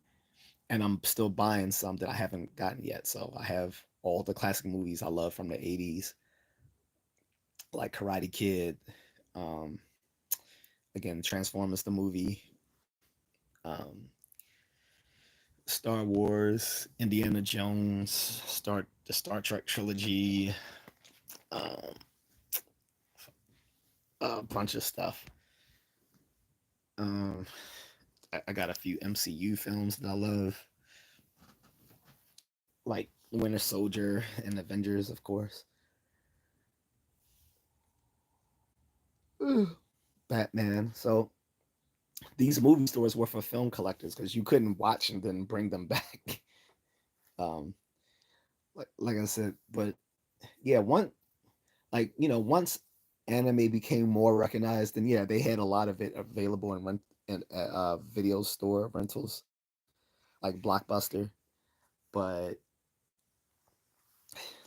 and I'm still buying some that I haven't gotten yet. So I have all the classic movies I love from the '80s, like Karate Kid, um, again Transformers the movie, um, Star Wars, Indiana Jones, the Star Trek trilogy, um, a bunch of stuff. Um, I got a few MCU films that I love, like Winter Soldier and Avengers, of course. Batman. So these movie stores were for film collectors because you couldn't watch and then bring them back. Um, like I said, but yeah, once anime became more recognized, then yeah, they had a lot of it available in rent in video store rentals like Blockbuster. But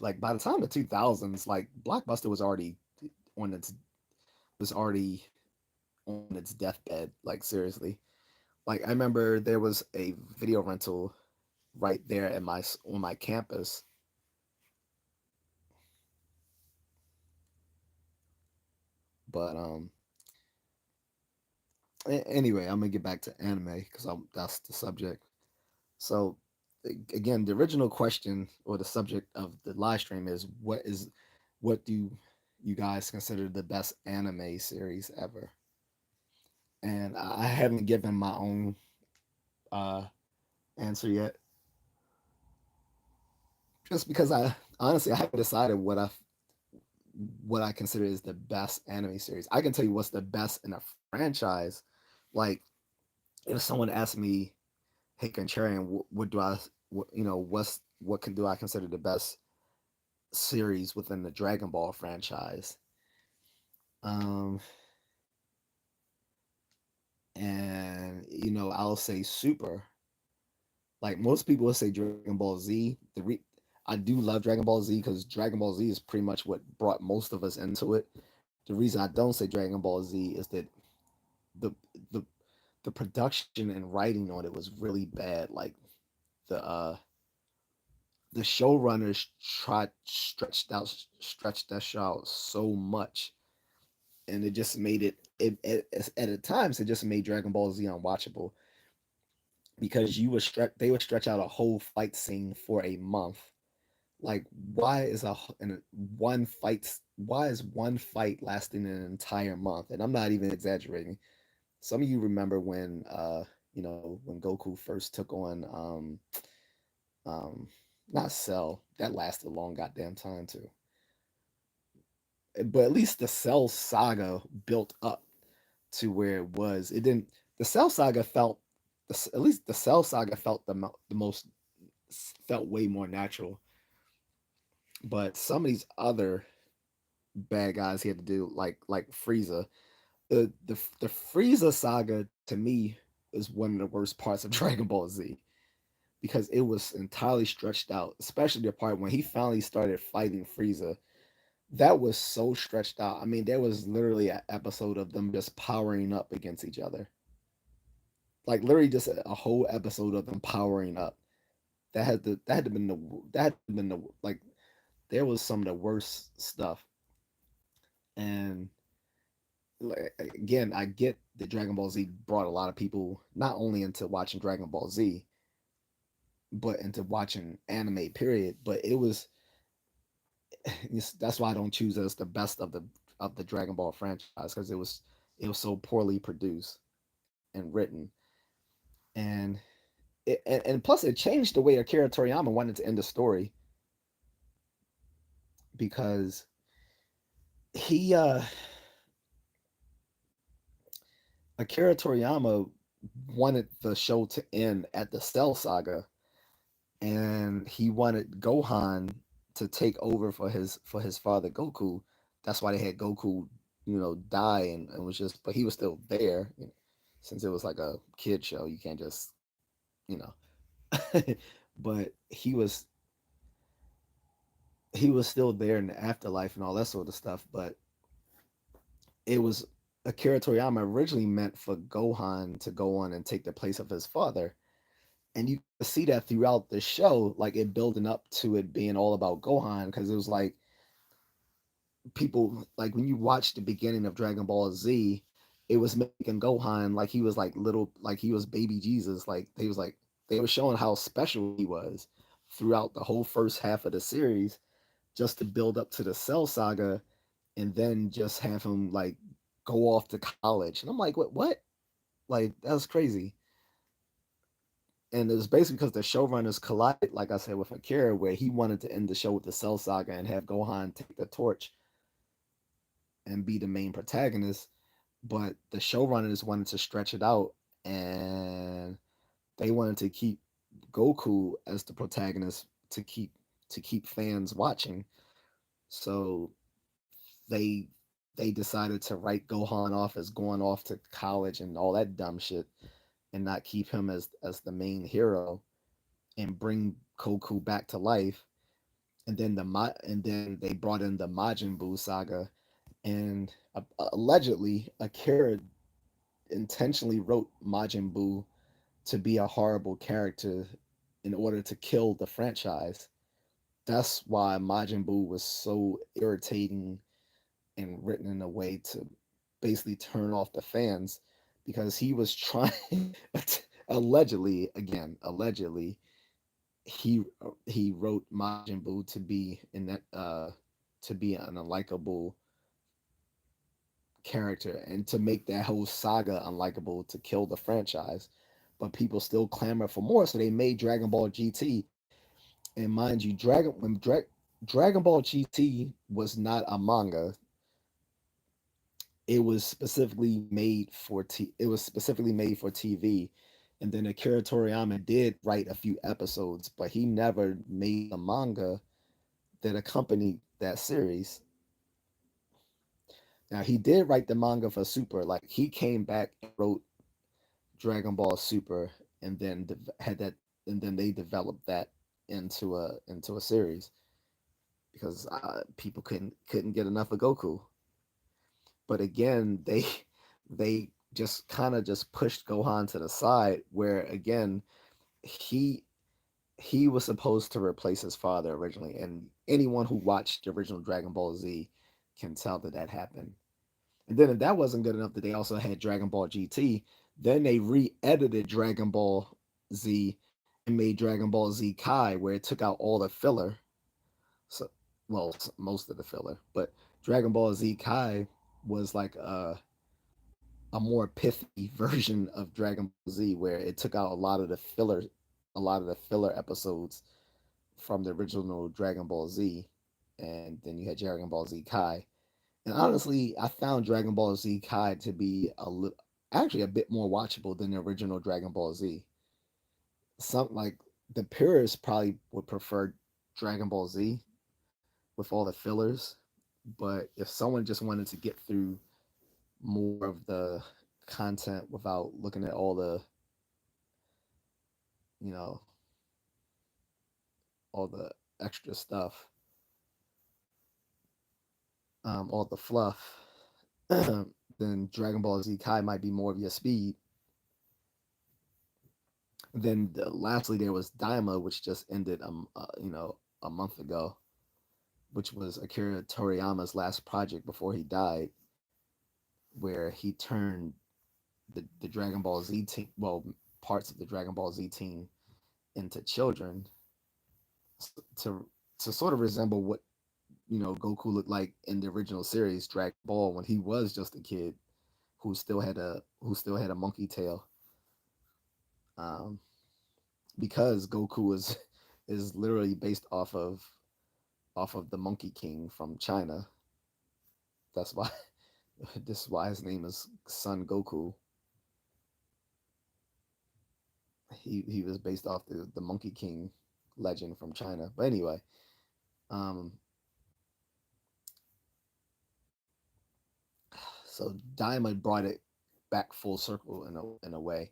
like by the time the 2000s, like Blockbuster on its was already on its deathbed. Like seriously, like I remember there was a video rental right there at my on my campus. But anyway, I'm gonna get back to anime because that's the subject. So again, the original question or the subject of the live stream is what do you guys consider the best anime series ever? And I haven't given my own uh, answer yet, just because honestly, I haven't decided what I consider is the best anime series. I can tell you what's the best in a franchise. Like if someone asked me, "Hey, Contrarian, what do I, what can do I consider the best series within the Dragon Ball franchise?" Um, and I'll say Super. Like most people will say Dragon Ball Z. I do love Dragon Ball Z because Dragon Ball Z is pretty much what brought most of us into it. The reason I don't say Dragon Ball Z is that the the the production and writing on it was really bad. Like the uh the showrunners tried stretched that show out so much, and it just made at times it just made Dragon Ball Z unwatchable because they would stretch out a whole fight scene for a month. Like why is a and one fight why is one fight lasting an entire month? And I'm not even exaggerating. Some of you remember when when Goku first took on um not Cell. That lasted a long goddamn time too. But at least the Cell saga built up to where it was. It didn't. The Cell saga felt. At least the Cell saga felt the most felt way more natural. But some of these other bad guys he had to do, like Frieza. The Frieza saga to me is one of the worst parts of Dragon Ball Z because it was entirely stretched out, especially the part when he finally started fighting Frieza. That was so stretched out. I mean, there was literally an episode of them just powering up against each other. Like literally just a whole episode of them powering up. That had to been the like there was some of the worst stuff. And like, again, I get that Dragon Ball Z brought a lot of people not only into watching Dragon Ball Z, but into watching anime. Period. But it was that's why I don't choose it as the best of the Dragon Ball franchise because it was so poorly produced and written, and and plus it changed the way Akira Toriyama wanted to end the story because he Akira Toriyama wanted the show to end at the Cell Saga, and he wanted Gohan to take over for his father Goku. That's why they had Goku, die and was just, but he was still there. Since it was like a kid show, you can't just, you know. But he was still there in the afterlife and all that sort of stuff. But it was Akira Toriyama originally meant for Gohan to go on and take the place of his father, and you could see that throughout the show, like it building up to it being all about Gohan, because it was like people like when you watch the beginning of Dragon Ball Z, it was making Gohan like he was like little, like he was baby Jesus, like they were showing how special he was throughout the whole first half of the series, just to build up to the Cell Saga, and then just have him like go off to college, and I'm like, what? Like that was crazy. And it was basically because the showrunners collided, like I said, with Akira, where he wanted to end the show with the Cell Saga and have Gohan take the torch and be the main protagonist. But the showrunners wanted to stretch it out, and they wanted to keep Goku as the protagonist to keep fans watching. So they they decided to write Gohan off as going off to college and all that dumb shit, and not keep him as the main hero and bring Goku back to life. And then they brought in the Majin Buu saga, and allegedly Akira intentionally wrote Majin Buu to be a horrible character in order to kill the franchise. That's why Majin Buu was so irritating and written in a way to basically turn off the fans because he was trying allegedly he wrote Majin Buu to be in that to be an unlikable character and to make that whole saga unlikable to kill the franchise. But people still clamor for more, so they made Dragon Ball GT. And mind you, Dragon when Drag Dragon Ball GT was not a manga. It was specifically made for it was specifically made for TV. And then Akira Toriyama did write a few episodes, but he never made a manga that accompanied that series. Now he did write the manga for Super. Like he came back and wrote Dragon Ball Super, and then had that, and then they developed that into a series because people couldn't get enough of Goku. But again, they just kind of just pushed Gohan to the side, where again he he was supposed to replace his father originally, and anyone who watched the original Dragon Ball Z can tell that that happened. And then if that wasn't good enough, that they also had Dragon Ball GT. Then they re-edited Dragon Ball Z and made Dragon Ball Z Kai, where it took out all the filler. So, well, most of the filler, but Dragon Ball Z Kai was like a more pithy version of Dragon Ball Z, where it took out a lot of the filler episodes from the original Dragon Ball Z, and then you had Dragon Ball Z Kai. And honestly, I found Dragon Ball Z Kai to be actually a bit more watchable than the original Dragon Ball Z. Some like the purists probably would prefer Dragon Ball Z with all the fillers, but if someone just wanted to get through more of the content without looking at all the, you know, all the extra stuff, all the fluff, then Dragon Ball Z Kai might be more of your speed. Then lastly, there was Daima, which just ended, a month ago, which was Akira Toriyama's last project before he died, where he turned the Dragon Ball Z team, well, parts of the Dragon Ball Z team into children to sort of resemble what Goku looked like in the original series Dragon Ball when he was just a kid who still had a monkey tail. Um, because Goku is literally based off of the Monkey King from China. That's why this is why his name is Son Goku. He was based off the Monkey King legend from China. But anyway, um, so Diamond brought it back full circle in a way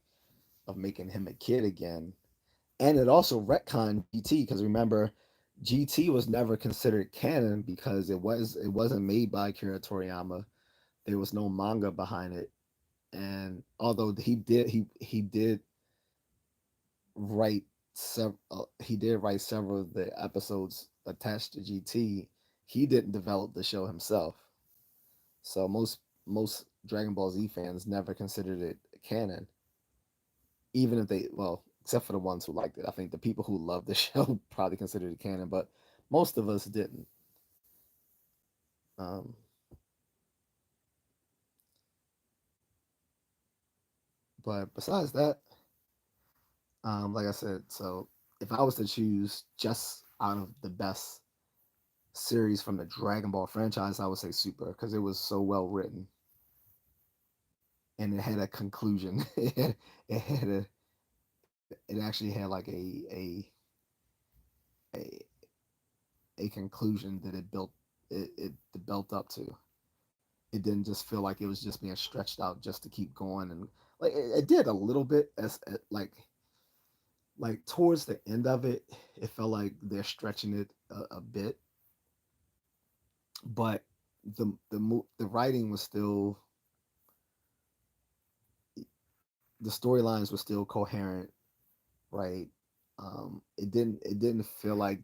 of making him a kid again, and it also retconned GT because remember, GT was never considered canon because it wasn't made by Akira Toriyama. There was no manga behind it, and although he did write he did write several of the episodes attached to GT. He didn't develop the show himself, so most Dragon Ball Z fans never considered it canon, even if they well, except for the ones who liked it. I think the people who loved the show probably considered it canon, but most of us didn't. Um, but besides that, like I said, so if I was to choose just out of the best series from the Dragon Ball franchise, I would say Super because it was so well written and it had a conclusion. It had it actually had like a a conclusion that it built up to. It didn't just feel like it was just being stretched out just to keep going, and like it did a little bit as like towards the end of it, it felt like they're stretching it a bit, but the writing was still the storylines were still coherent, right? It didn't feel like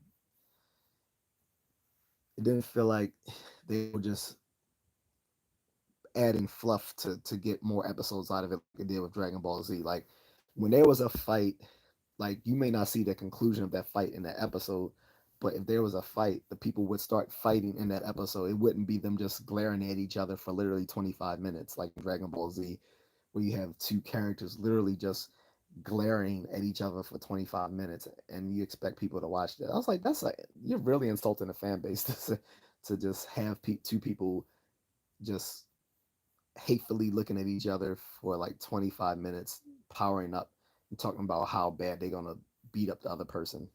they were just adding fluff to get more episodes out of it like it did with Dragon Ball Z. Like when there was a fight, like you may not see the conclusion of that fight in that episode, but if there was a fight, the people would start fighting in that episode. It wouldn't be them just glaring at each other for literally 25 minutes like Dragon Ball Z, where you have two characters literally just glaring at each other for 25 minutes and you expect people to watch that. I was like, that's like, you're really insulting the fan base to just have two people just hatefully looking at each other for like 25 minutes, powering up and talking about how bad they're going to beat up the other person.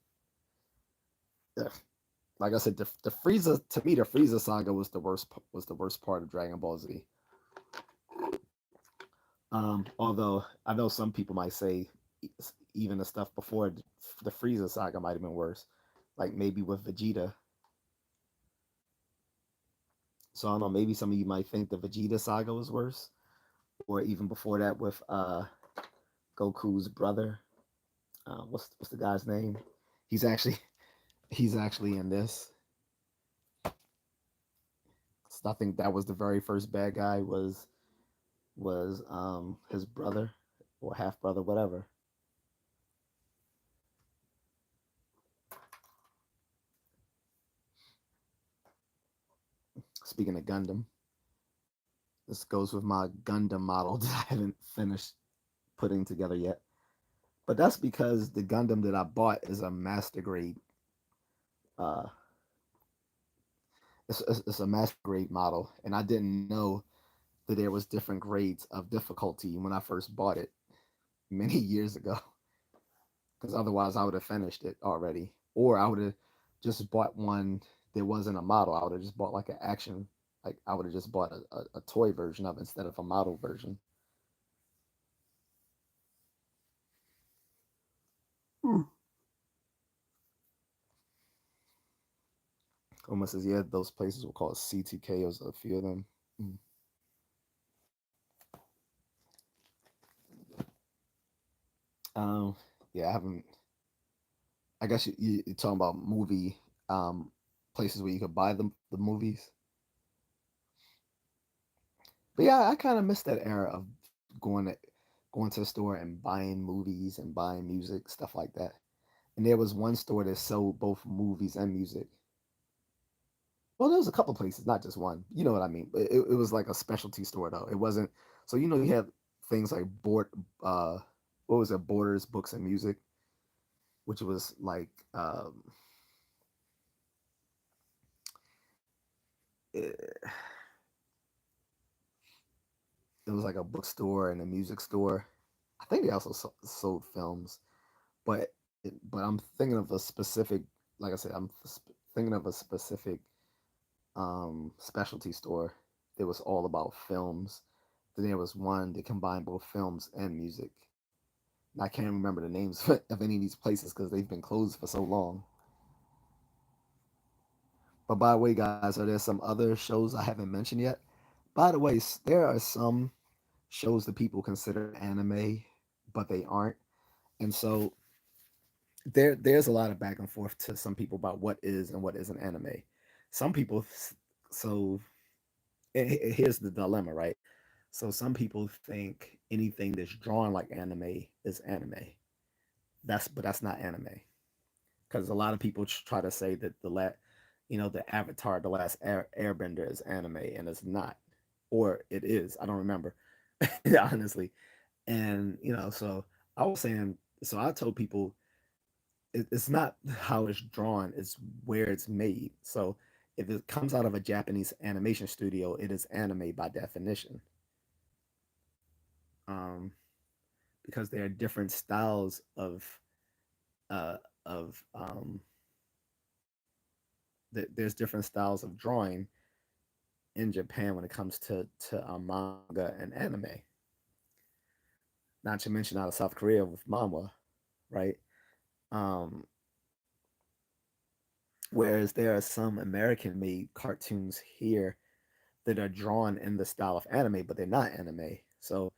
Ugh. Like I said, the Frieza, to me, the Frieza saga was the worst part of Dragon Ball Z. Although I know some people might say even the stuff before the Frieza saga might have been worse, like maybe with Vegeta. So I don't know. Maybe some of you might think the Vegeta saga was worse, or even before that with Goku's brother. What's the guy's name? He's actually he's actually in this. So I think that was the very first bad guy was his brother or half brother, whatever. Speaking of Gundam, this goes with my Gundam model that I haven't finished putting together yet. But that's because the Gundam that I bought is a master grade. Uh, it's a master grade model, and I didn't know that there was different grades of difficulty when I first bought it many years ago. Because otherwise, I would have finished it already, or I would have just bought one that wasn't a model. I would have just bought like an action, like I would have just bought a toy version of it instead of a model version. Hmm. Almost says, yeah, those places were called C2K. Was a few of them. Mm. Um, yeah, I haven't. I guess you're talking about movie um, places where you could buy the movies. But yeah, I kind of miss that era of going to the store and buying movies and buying music, stuff like that. And there was one store that sold both movies and music. Well, there was a couple places, not just one. You know what I mean? It was like a specialty store though. It wasn't. So you know you have things like what was it? Borders, Books and Music, which was like it, it was like a bookstore and a music store. I think they also sold films, but I'm thinking of a specific, like I said, thinking of a specific specialty store that was all about films. Then there was one that combined both films and music. And I can't remember the names of any of these places because they've been closed for so long. But by the way, guys, are there some other shows I haven't mentioned yet? By the way, there are some shows that people consider anime, but they aren't. And so there's a lot of back and forth to some people about what is and what isn't anime. Some people, so here's the dilemma, right? So some people think anything that's drawn like anime is anime. That's not anime because a lot of people try to say that the Avatar, the last Airbender is anime, and it's not, or it is. I don't remember, honestly. And so I was saying, so I told people it's not how it's drawn; it's where it's made. So if it comes out of a Japanese animation studio, it is anime by definition. Um, because there are different styles uh, of there's different styles of drawing in Japan when it comes to manga and anime. Not to mention out of South Korea with manga, right? Um, whereas there are some American made cartoons here that are drawn in the style of anime, but they're not anime. So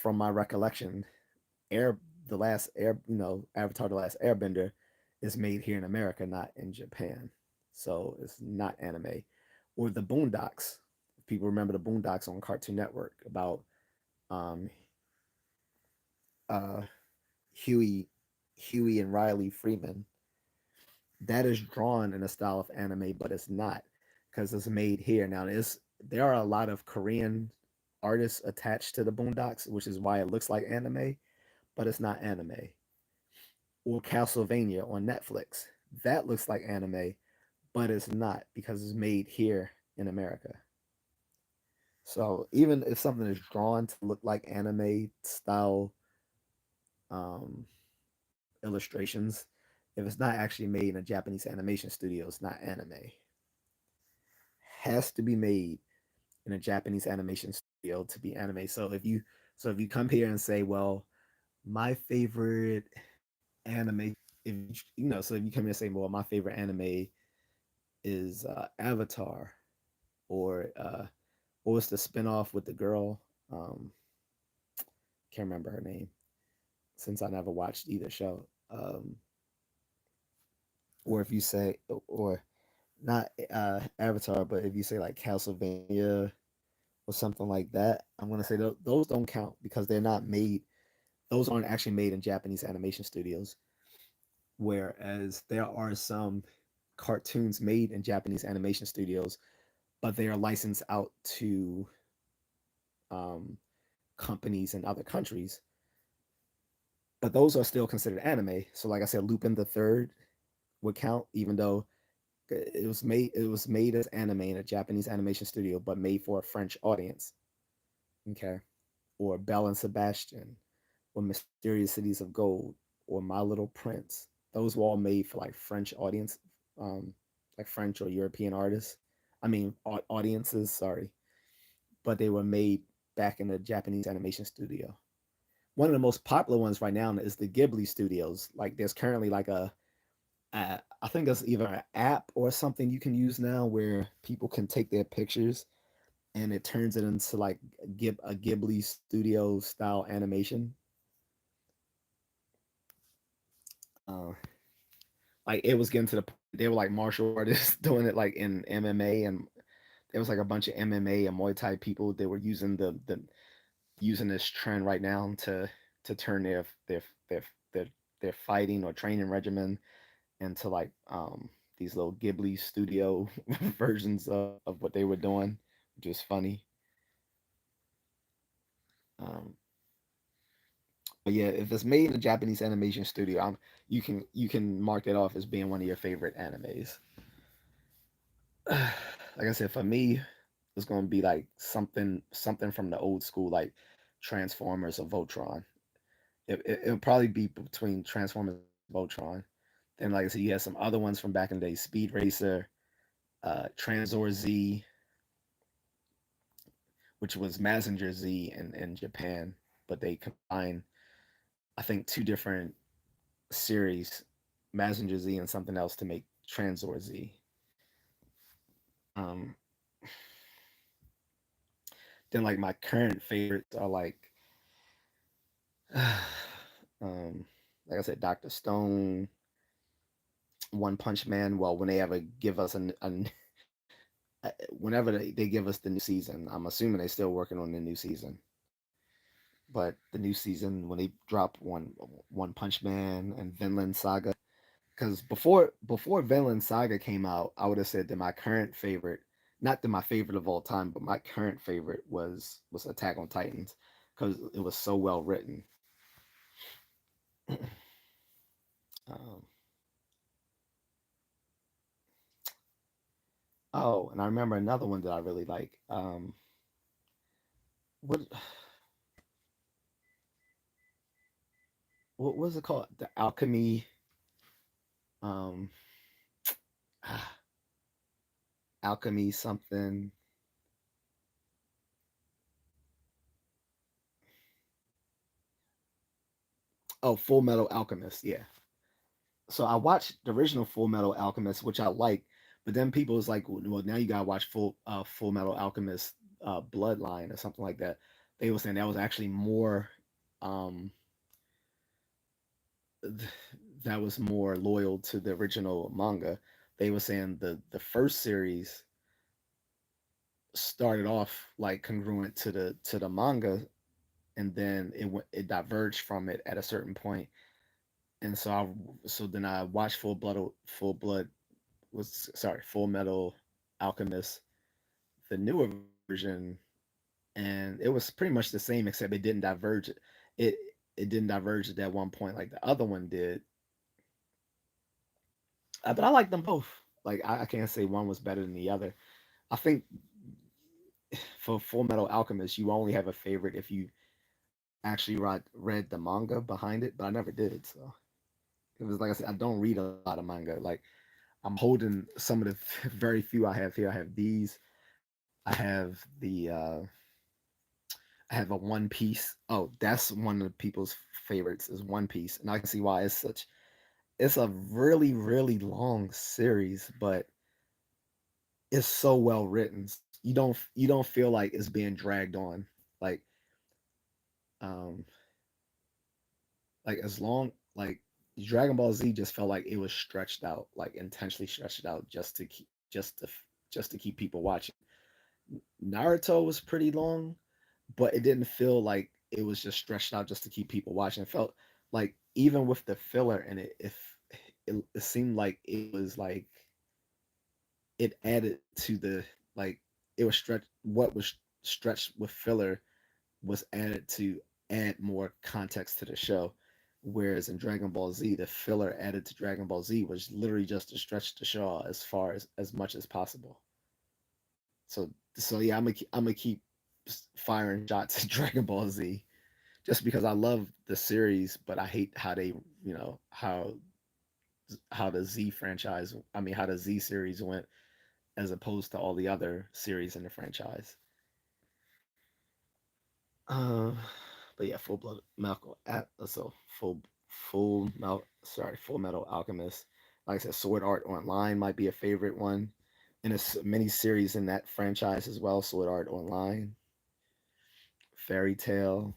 from my recollection, Air the last Air Avatar the Last Airbender is made here in America, not in Japan. So it's not anime. Or the Boondocks. People remember the Boondocks on Cartoon Network about um, uh, Huey, Huey and Riley Freeman. That is drawn in a style of anime, but it's not because it's made here. Now, there are a lot of Korean artists attached to the Boondocks, which is why it looks like anime, but it's not anime. Or Castlevania on Netflix. That looks like anime, but it's not because it's made here in America. So even if something is drawn to look like anime style um, illustrations, if it's not actually made in a Japanese animation studio, it's not anime. Has to be made in a Japanese animation studio to be anime. So if you come here and say, well, my favorite anime, if so if you come here and say, well, my favorite anime is Avatar, or what was the spinoff with the girl? Um, can't remember her name since I never watched either show. Or if you say, or not Avatar, but if you say like Castlevania or something like that, I'm gonna say those don't count because they're not made. Those aren't actually made in Japanese animation studios. Whereas there are some cartoons made in Japanese animation studios, but they are licensed out to um, companies in other countries. But those are still considered anime. So, like I said, Lupin the Third would count, even though it was made as anime in a Japanese animation studio, but made for a French audience. Okay, or Belle and Sebastian, or Mysterious Cities of Gold, or My Little Prince. Those were all made for like French audience, um, like French or European artists. I mean, audiences. Sorry, but they were made back in the Japanese animation studio. One of the most popular ones right now is the Ghibli Studios. Like, there's currently like I think there's either an app or something you can use now where people can take their pictures and it turns it into like a Ghibli Studio style animation. Uh, like it was getting to the point they were like martial artists doing it like in MMA, and there was like a bunch of MMA and Muay Thai people that were using the using this trend right now to turn their their their fighting or training regimen into like these little Ghibli studio versions of what they were doing, which is funny. Um, but yeah, if it's made in a Japanese animation studio, you can mark it off as being one of your favorite animes. Like I said, for me, it's gonna be like something from the old school, like Transformers or Voltron. It'll probably be between Transformers and Voltron. Then, like I said, you have some other ones from back in the day: Speed Racer, Transor Z, which was Mazinger Z in Japan, but they combined, I think, two different series, Mazinger Z and something else, to make Transor Z. Um, then, like, my current favorites are um, like I said, Doctor Stone, One Punch Man. Well, when they ever give us whenever they give us the new season, I'm assuming they're still working on the new season. But the new season, when they drop One Punch Man and Vinland Saga, because before Vinland Saga came out, I would have said that my current favorite, not that my favorite of all time, but my current favorite was Attack on Titans because it was so well written. um, oh, and I remember another one that I really like. What what was it called? The Alchemy. Um, Alchemy something. Oh, Full Metal Alchemist. Yeah. So I watched the original Full Metal Alchemist, which I like, but then people was like, well, now you gotta watch Full Metal Alchemist Bloodline or something like that. They were saying that was actually more, um, that was more loyal to the original manga. They were saying the first series started off like congruent to the manga, and then it diverged from it at a certain point. And so then I watched Full Blood was sorry, Full Metal Alchemist, the newer version, and it was pretty much the same except it didn't diverge. It it didn't diverge at that one point like the other one did. But I like them both. Like I can't say one was better than the other. I think for Full Metal Alchemist, you only have a favorite if you actually read the manga behind it, but I never did. So it was like I said, I don't read a lot of manga. Like I'm holding some of the very few I have here. I have these. I have I have a One Piece. Oh, that's one of the people's favorites is One Piece, and I can see why it's a really long series, but it's so well written. You don't feel like it's being dragged on. Like um as long like Dragon Ball Z just felt like it was stretched out, like intentionally stretched out just to keep people watching. Naruto was pretty long, but it didn't feel like it was just stretched out just to keep people watching. It felt like even with the filler in it, if it seemed like it was like it added to the like it was stretched what was stretched with filler was added to add more context to the show. Whereas in Dragon Ball Z, the filler added to Dragon Ball Z was literally just to stretch the show out as far as much as possible. So yeah, I'm gonna keep firing shots at Dragon Ball Z just because I love the series, but I hate how they how the Z franchise I mean how the Z series went as opposed to all the other series in the franchise. Uh, but yeah, Full Blood Malcolm at so Full Metal Alchemist. Like I said, Sword Art Online might be a favorite one, and it's many series in that franchise as well. Sword Art Online, Fairy Tale.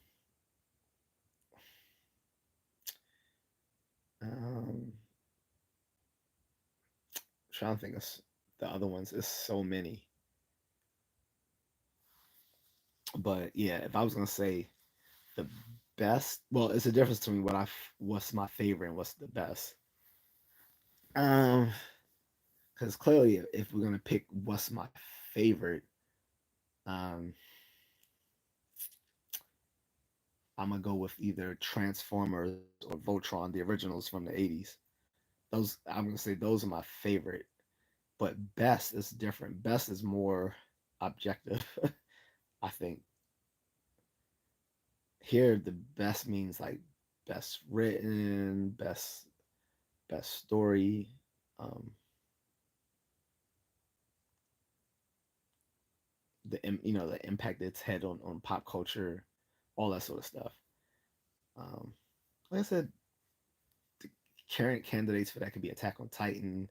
Um, trying to think of the other ones. It's so many, but yeah, if I was gonna say the best, well, it's a difference between what's my favorite and what's the best. Um, because clearly, if we're gonna pick what's my favorite, um, I'm gonna go with either Transformers or Voltron, the originals from the '80s. Those I'm gonna say those are my favorite. But best is different. Best is more objective. I think here the best means like best written, best story, um, the impact it's had on pop culture, all that sort of stuff. Um, like I said, the current candidates for that could be Attack on Titan,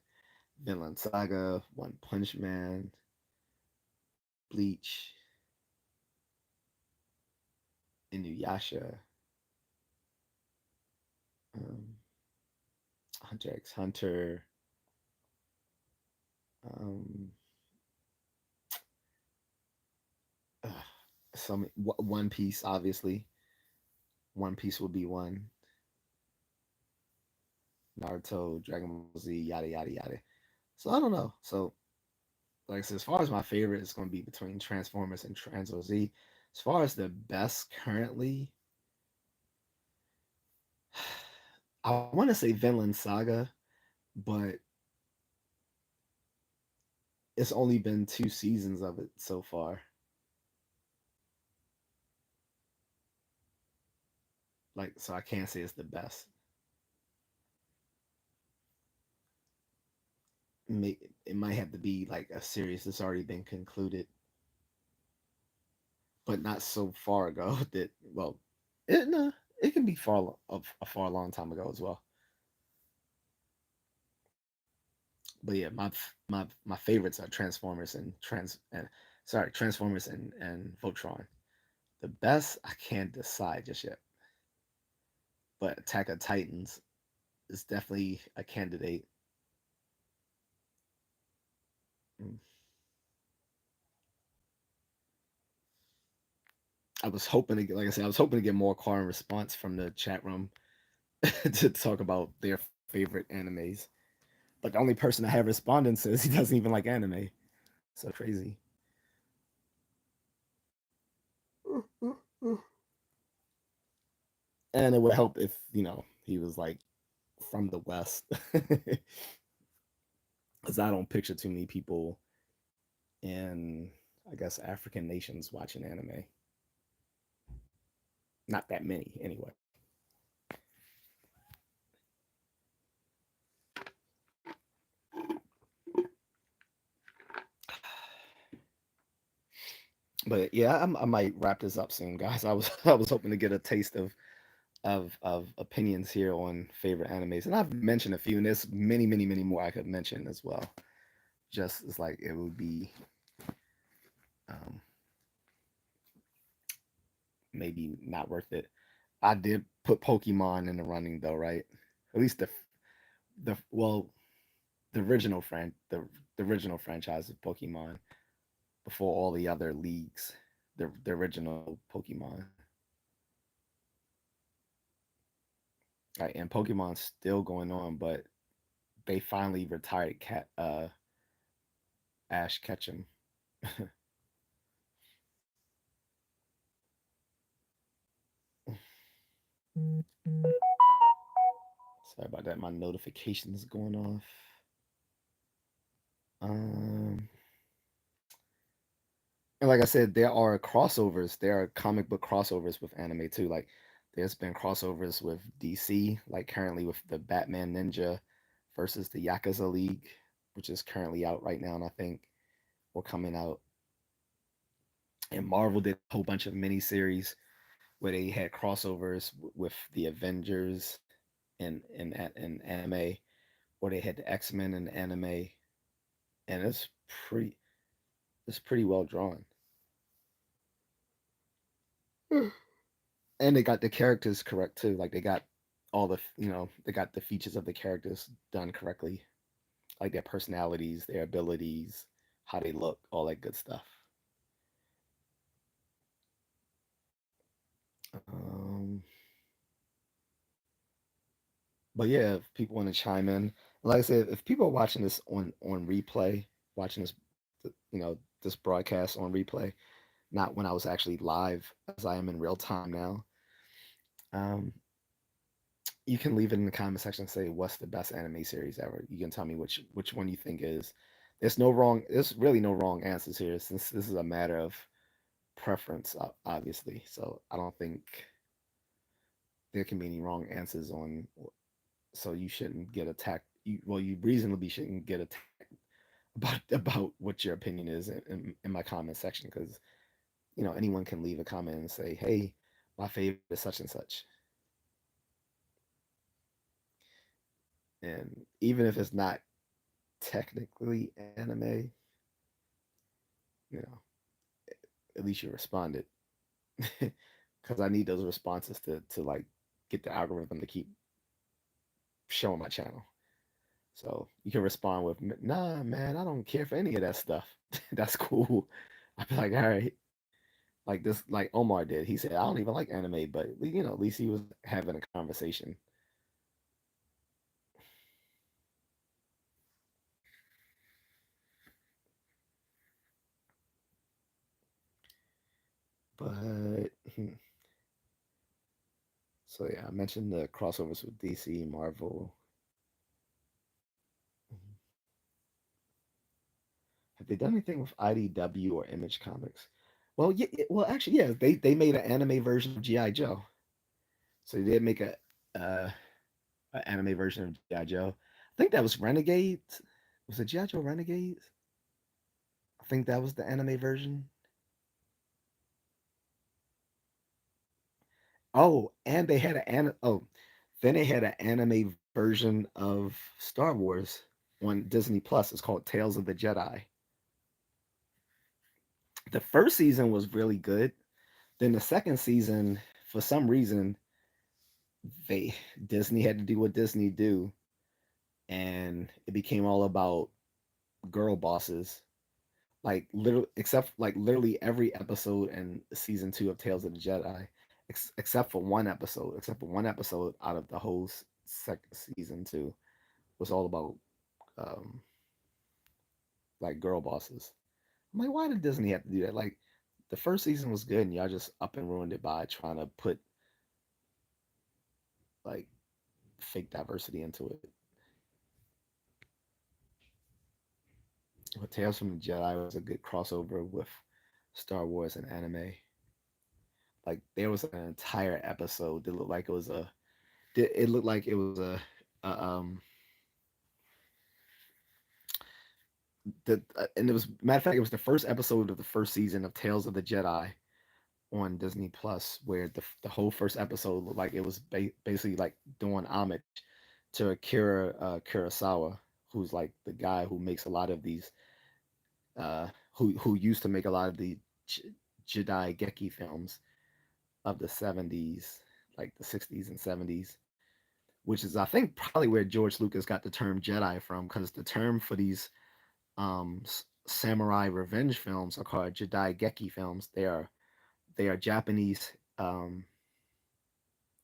Vinland Saga, One Punch Man, Bleach, Inuyasha, um, Hunter x Hunter, um, uh, One Piece, obviously. One Piece would be one. Naruto, Dragon Ball Z, yada yada yada. So I don't know. So like I said, as far as my favorite, it's going to be between Transformers and Trans Z. As far as the best currently, I want to say Vinland Saga, but it's only been 2 seasons of it so far. Like, so I can't say it's the best. It might have to be like a series that's already been concluded, but not so far ago that well, no, it can be a far long time ago as well. But yeah, my favorites are Transformers and Transformers and Voltron. The best I can't decide just yet, but Attack of Titans is definitely a candidate. Mm. I was hoping to get, like I said, I was hoping to get more call and response from the chat room to talk about their favorite animes. But the only person I have responding says he doesn't even like anime. So crazy. And it would help if he was like from the West, because I don't picture too many people in, I guess, African nations watching anime. Not that many, anyway. But yeah, I might wrap this up soon, guys. I was hoping to get a taste of opinions here on favorite animes, and I've mentioned a few, and there's many more I could mention as well. Just it's like it would be um, maybe not worth it. I did put Pokemon in the running though, right? At least the well the the original franchise of Pokemon before all the other leagues. The original Pokemon. Right, and Pokemon's still going on, but they finally retired Ash Ketchum. Sorry about that. My notifications going off. Um, and like I said, there are crossovers. There are comic book crossovers with anime too. Like there's been crossovers with DC, like currently with the Batman Ninja versus the Yakuza League, which is currently out right now, and I think will coming out. And Marvel did a whole bunch of miniseries where they had crossovers with the Avengers in anime, or they had the X-Men in anime, and pretty it's pretty well drawn. And they got the characters correct too. Like they got all they got the features of the characters done correctly, like their personalities, their abilities, how they look, all that good stuff. Um, but yeah, if people want to chime in, like I said, if people are watching this on replay, watching this, this broadcast on replay, not when I was actually live, as I am in real time now, um, you can leave it in the comment section and say what's the best anime series ever. You can tell me which one you think is. There's no wrong. There's really no wrong answers here, since this is a matter of preference, obviously. So I don't think there can be any wrong answers on. So you shouldn't get attacked. You reasonably shouldn't get attacked about what your opinion is in my comment section, because anyone can leave a comment and say, hey, my favorite is such and such, and even if it's not technically anime, you know, at least you responded, because I need those responses to like get the algorithm to keep showing my channel. So you can respond with, "Nah, man, I don't care for any of that stuff." That's cool. I'd be like, "All right." Like this, like Omar did. He said, "I don't even like anime," but at least he was having a conversation. But so yeah, I mentioned the crossovers with DC, Marvel. Have they done anything with IDW or Image Comics? Well, yeah, well, actually, yeah, they made an anime version of GI Joe. So they did make uh, an anime version of GI Joe. I think that was Renegades. Was it GI Joe Renegades? I think that was the anime version. Oh, and they had then they had an anime version of Star Wars on Disney Plus. It's called Tales of the Jedi. The first season was really good. Then the second season, for some reason, they Disney had to do what Disney do, and it became all about girl bosses. Like literally, literally every episode in season two of Tales of the Jedi, except for one episode out of the whole second season two, was all about um, like girl bosses. I'm like, why did Disney have to do that? Like, the first season was good, and y'all just up and ruined it by trying to put like fake diversity into it. But Tales from the Jedi was a good crossover with Star Wars and anime. Like there was an entire episode that looked like it was a. It looked like it was a and it was matter of fact it was the first episode of the first season of Tales of the Jedi on Disney Plus, where the whole first episode looked like it was basically like doing homage to Akira Kurosawa, who's like the guy who makes a lot of these who used to make a lot of the Jedi Geki films of the 70s, like the 60s and 70s, which is I think probably where George Lucas got the term Jedi from, because the term for these samurai revenge films are called Jedi Geki films. They are Japanese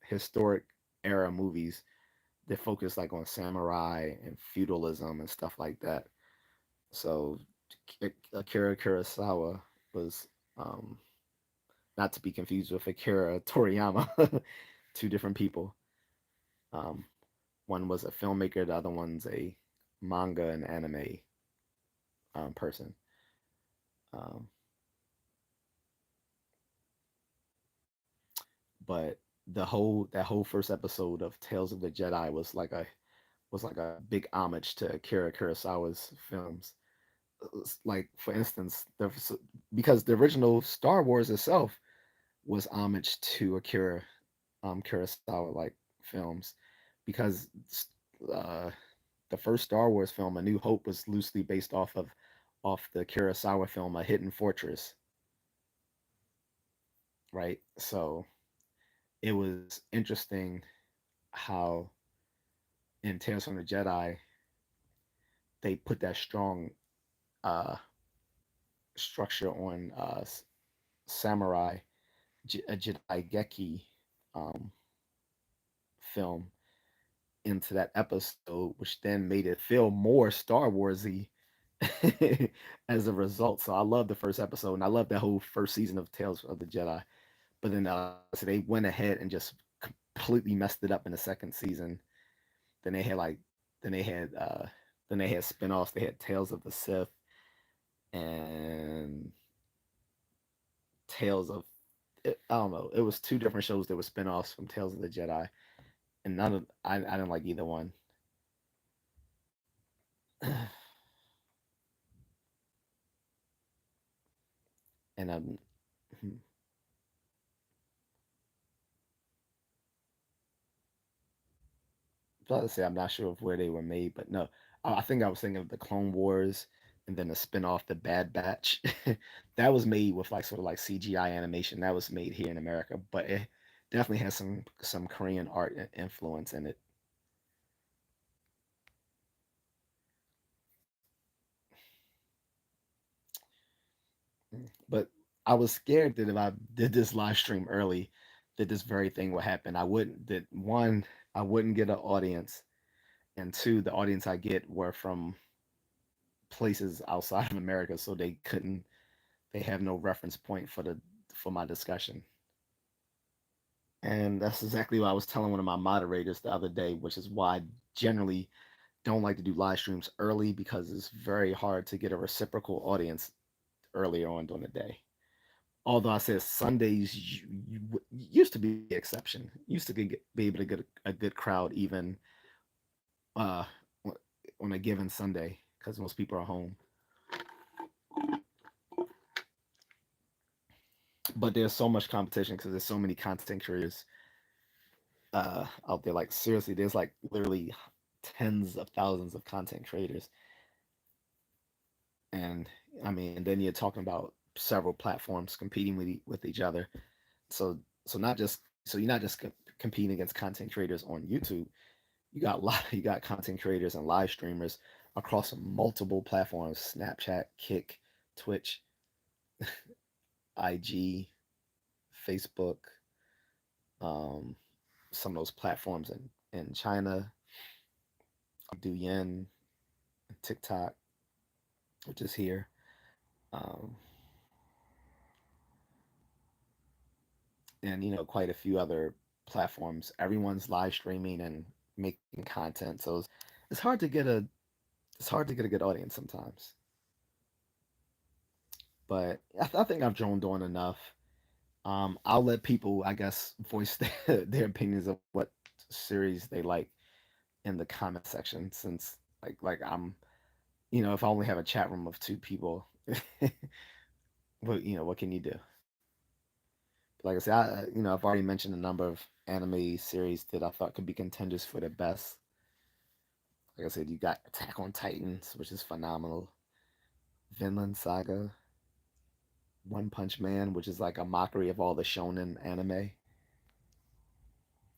historic era movies that focus like on samurai and feudalism and stuff like that. So Akira Kurosawa was not to be confused with Akira Toriyama, two different people. Um, one was a filmmaker, the other one's a manga and anime person. Um, but that whole first episode of Tales of the Jedi was like a big homage to Akira Kurosawa's films. Like for instance, because the original Star Wars itself was homage to Akira Kurosawa like films, because uh, the first Star Wars film, A New Hope, was loosely based off the Kurosawa film A Hidden Fortress, right? So it was interesting how in Tales from the Jedi they put that strong uh, structure on samurai a Jedi Geki um, film into that episode, which then made it feel more Star Warsy as a result. So I love the first episode, and I love that whole first season of Tales of the Jedi. But then so they went ahead and just completely messed it up in the second season. Then they had like then they had uh then they had spin-offs. They had Tales of the Sith and Tales of I don't know. It was two different shows that were spin-offs from Tales of the Jedi, and none of I didn't like either one. And about to say I'm not sure of where they were made, but no, I think I was thinking of the Clone Wars and then the spin-off, the Bad Batch. That was made with like sort of like CGI animation. That was made here in America, but it definitely has some Korean art influence in it. But I was scared that if I did this live stream early, that this very thing would happen. I wouldn't that one, I wouldn't get an audience, and two, the audience I get were from places outside of America, so they have no reference point for my discussion. And that's exactly what I was telling one of my moderators the other day, which is why I generally don't like to do live streams early, because it's very hard to get a reciprocal audience earlier on during the day. Although I said Sundays used to be the exception, used to be able to get a good crowd even uh, on a given Sunday, because most people are home. But there's so much competition because there's so many content creators out there. Like seriously, there's like literally tens of thousands of content creators, and I mean, and then you're talking about several platforms competing with each other. So not just so you're not just competing against content creators on YouTube. You got content creators and live streamers across multiple platforms: Snapchat, Kick, Twitch, IG, Facebook, um, some of those platforms in China, Douyin, TikTok, which is here, um, and quite a few other platforms. Everyone's live streaming and making content, so it's hard to get a it's hard to get a good audience sometimes. But I think I've droned on enough. I'll let people, I guess, voice their opinions of what series they like in the comment section. Since I'm, if I only have a chat room of two people, what can you do? Like I said, I've already mentioned a number of anime series that I thought could be contenders for the best. Like I said, you got Attack on Titans, which is phenomenal. Vinland Saga, One Punch Man, which is like a mockery of all the shonen anime.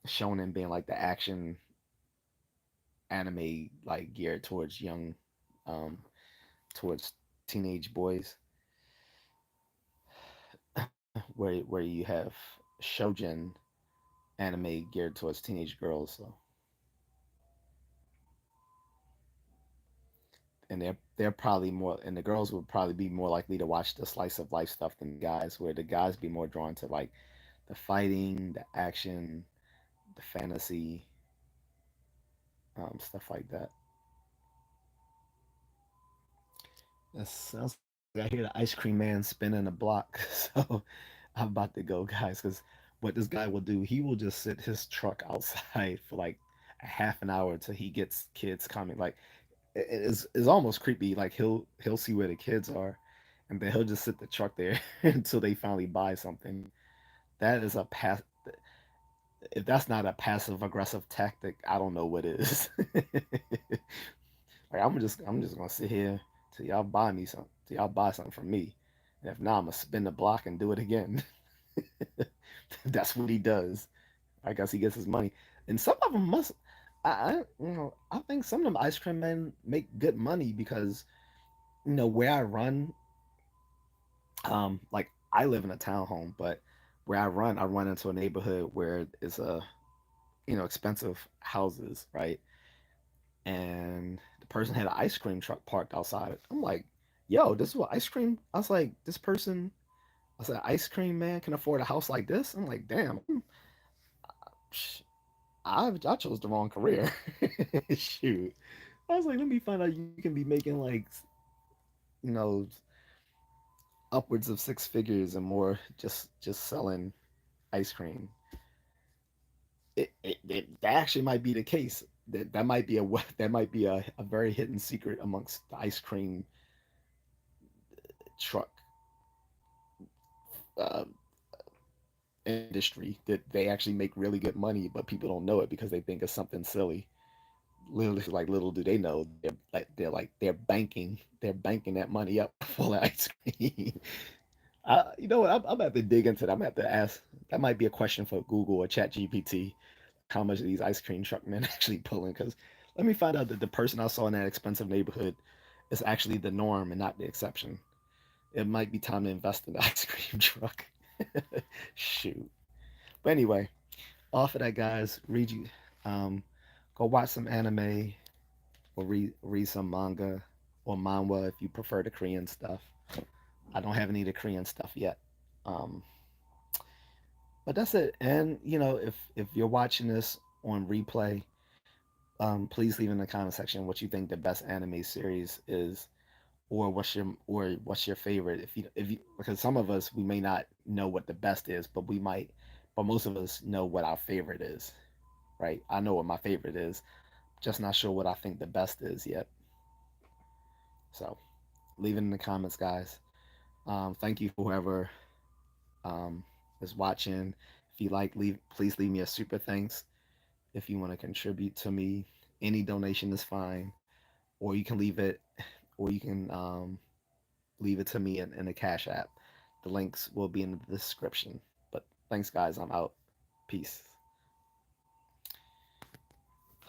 Shonen being like the action anime, like geared towards um, towards teenage boys, where you have shoujin anime geared towards teenage girls. So, and they're probably more, and the girls would probably be more likely to watch the slice of life stuff than the guys, where the guys be more drawn to like the fighting, the action, the fantasy, stuff like that. That sounds like I hear the ice cream man spinning a block. So I'm about to go, guys, because what this guy will do, he will just sit his truck outside for like a half an hour till he gets kids coming. Like it's almost creepy. Like he'll see where the kids are, and then he'll just sit the truck there until they finally buy something. That is a pass. If that's not a passive aggressive tactic, I don't know what is. Like I'm just gonna sit here till y'all buy me something, till y'all buy something from me. And if not, I'm gonna spin the block and do it again. That's what he does. I guess he gets his money. And some of them must. I think some of them ice cream men make good money because where I run, like I live in a townhome, but where I run into a neighborhood where it's expensive houses, right? And the person had an ice cream truck parked outside. I'm like, yo, this is what ice cream. I was like, this person. I said, ice cream man can afford a house like this. I'm like, damn, I chose the wrong career. Shoot, I was like, let me find out you can be making like you know upwards of six figures and more just selling ice cream. That actually might be the case. That might be that might be a very hidden secret amongst the ice cream truck uh, industry, that they actually make really good money, but people don't know it because they think it's something silly. Literally, like little do they know, they're banking that money up full of ice cream. You know what? I'm about to dig into that. I'm gonna have to ask. That might be a question for Google or Chat GPT. How much of these ice cream truck men actually pulling? Because let me find out that the person I saw in that expensive neighborhood is actually the norm and not the exception. It might be time to invest in the ice cream truck. Shoot. But anyway, off of that, guys, go watch some anime or read some manga or manhwa if you prefer the Korean stuff. I don't have any of the Korean stuff yet. Um, but that's it. And if you're watching this on replay, please leave in the comment section what you think the best anime series is, or what's your favorite. If you because some of us, we may not know what the best is, but most of us know what our favorite is, right? I know what my favorite is, just not sure what I think the best is yet. So leave it in the comments, guys. Thank you for whoever um, is watching. If you like, please leave me a super thanks. If you want to contribute to me, any donation is fine, or you can leave it to me in the Cash App. The links will be in the description. But thanks, guys. I'm out. Peace.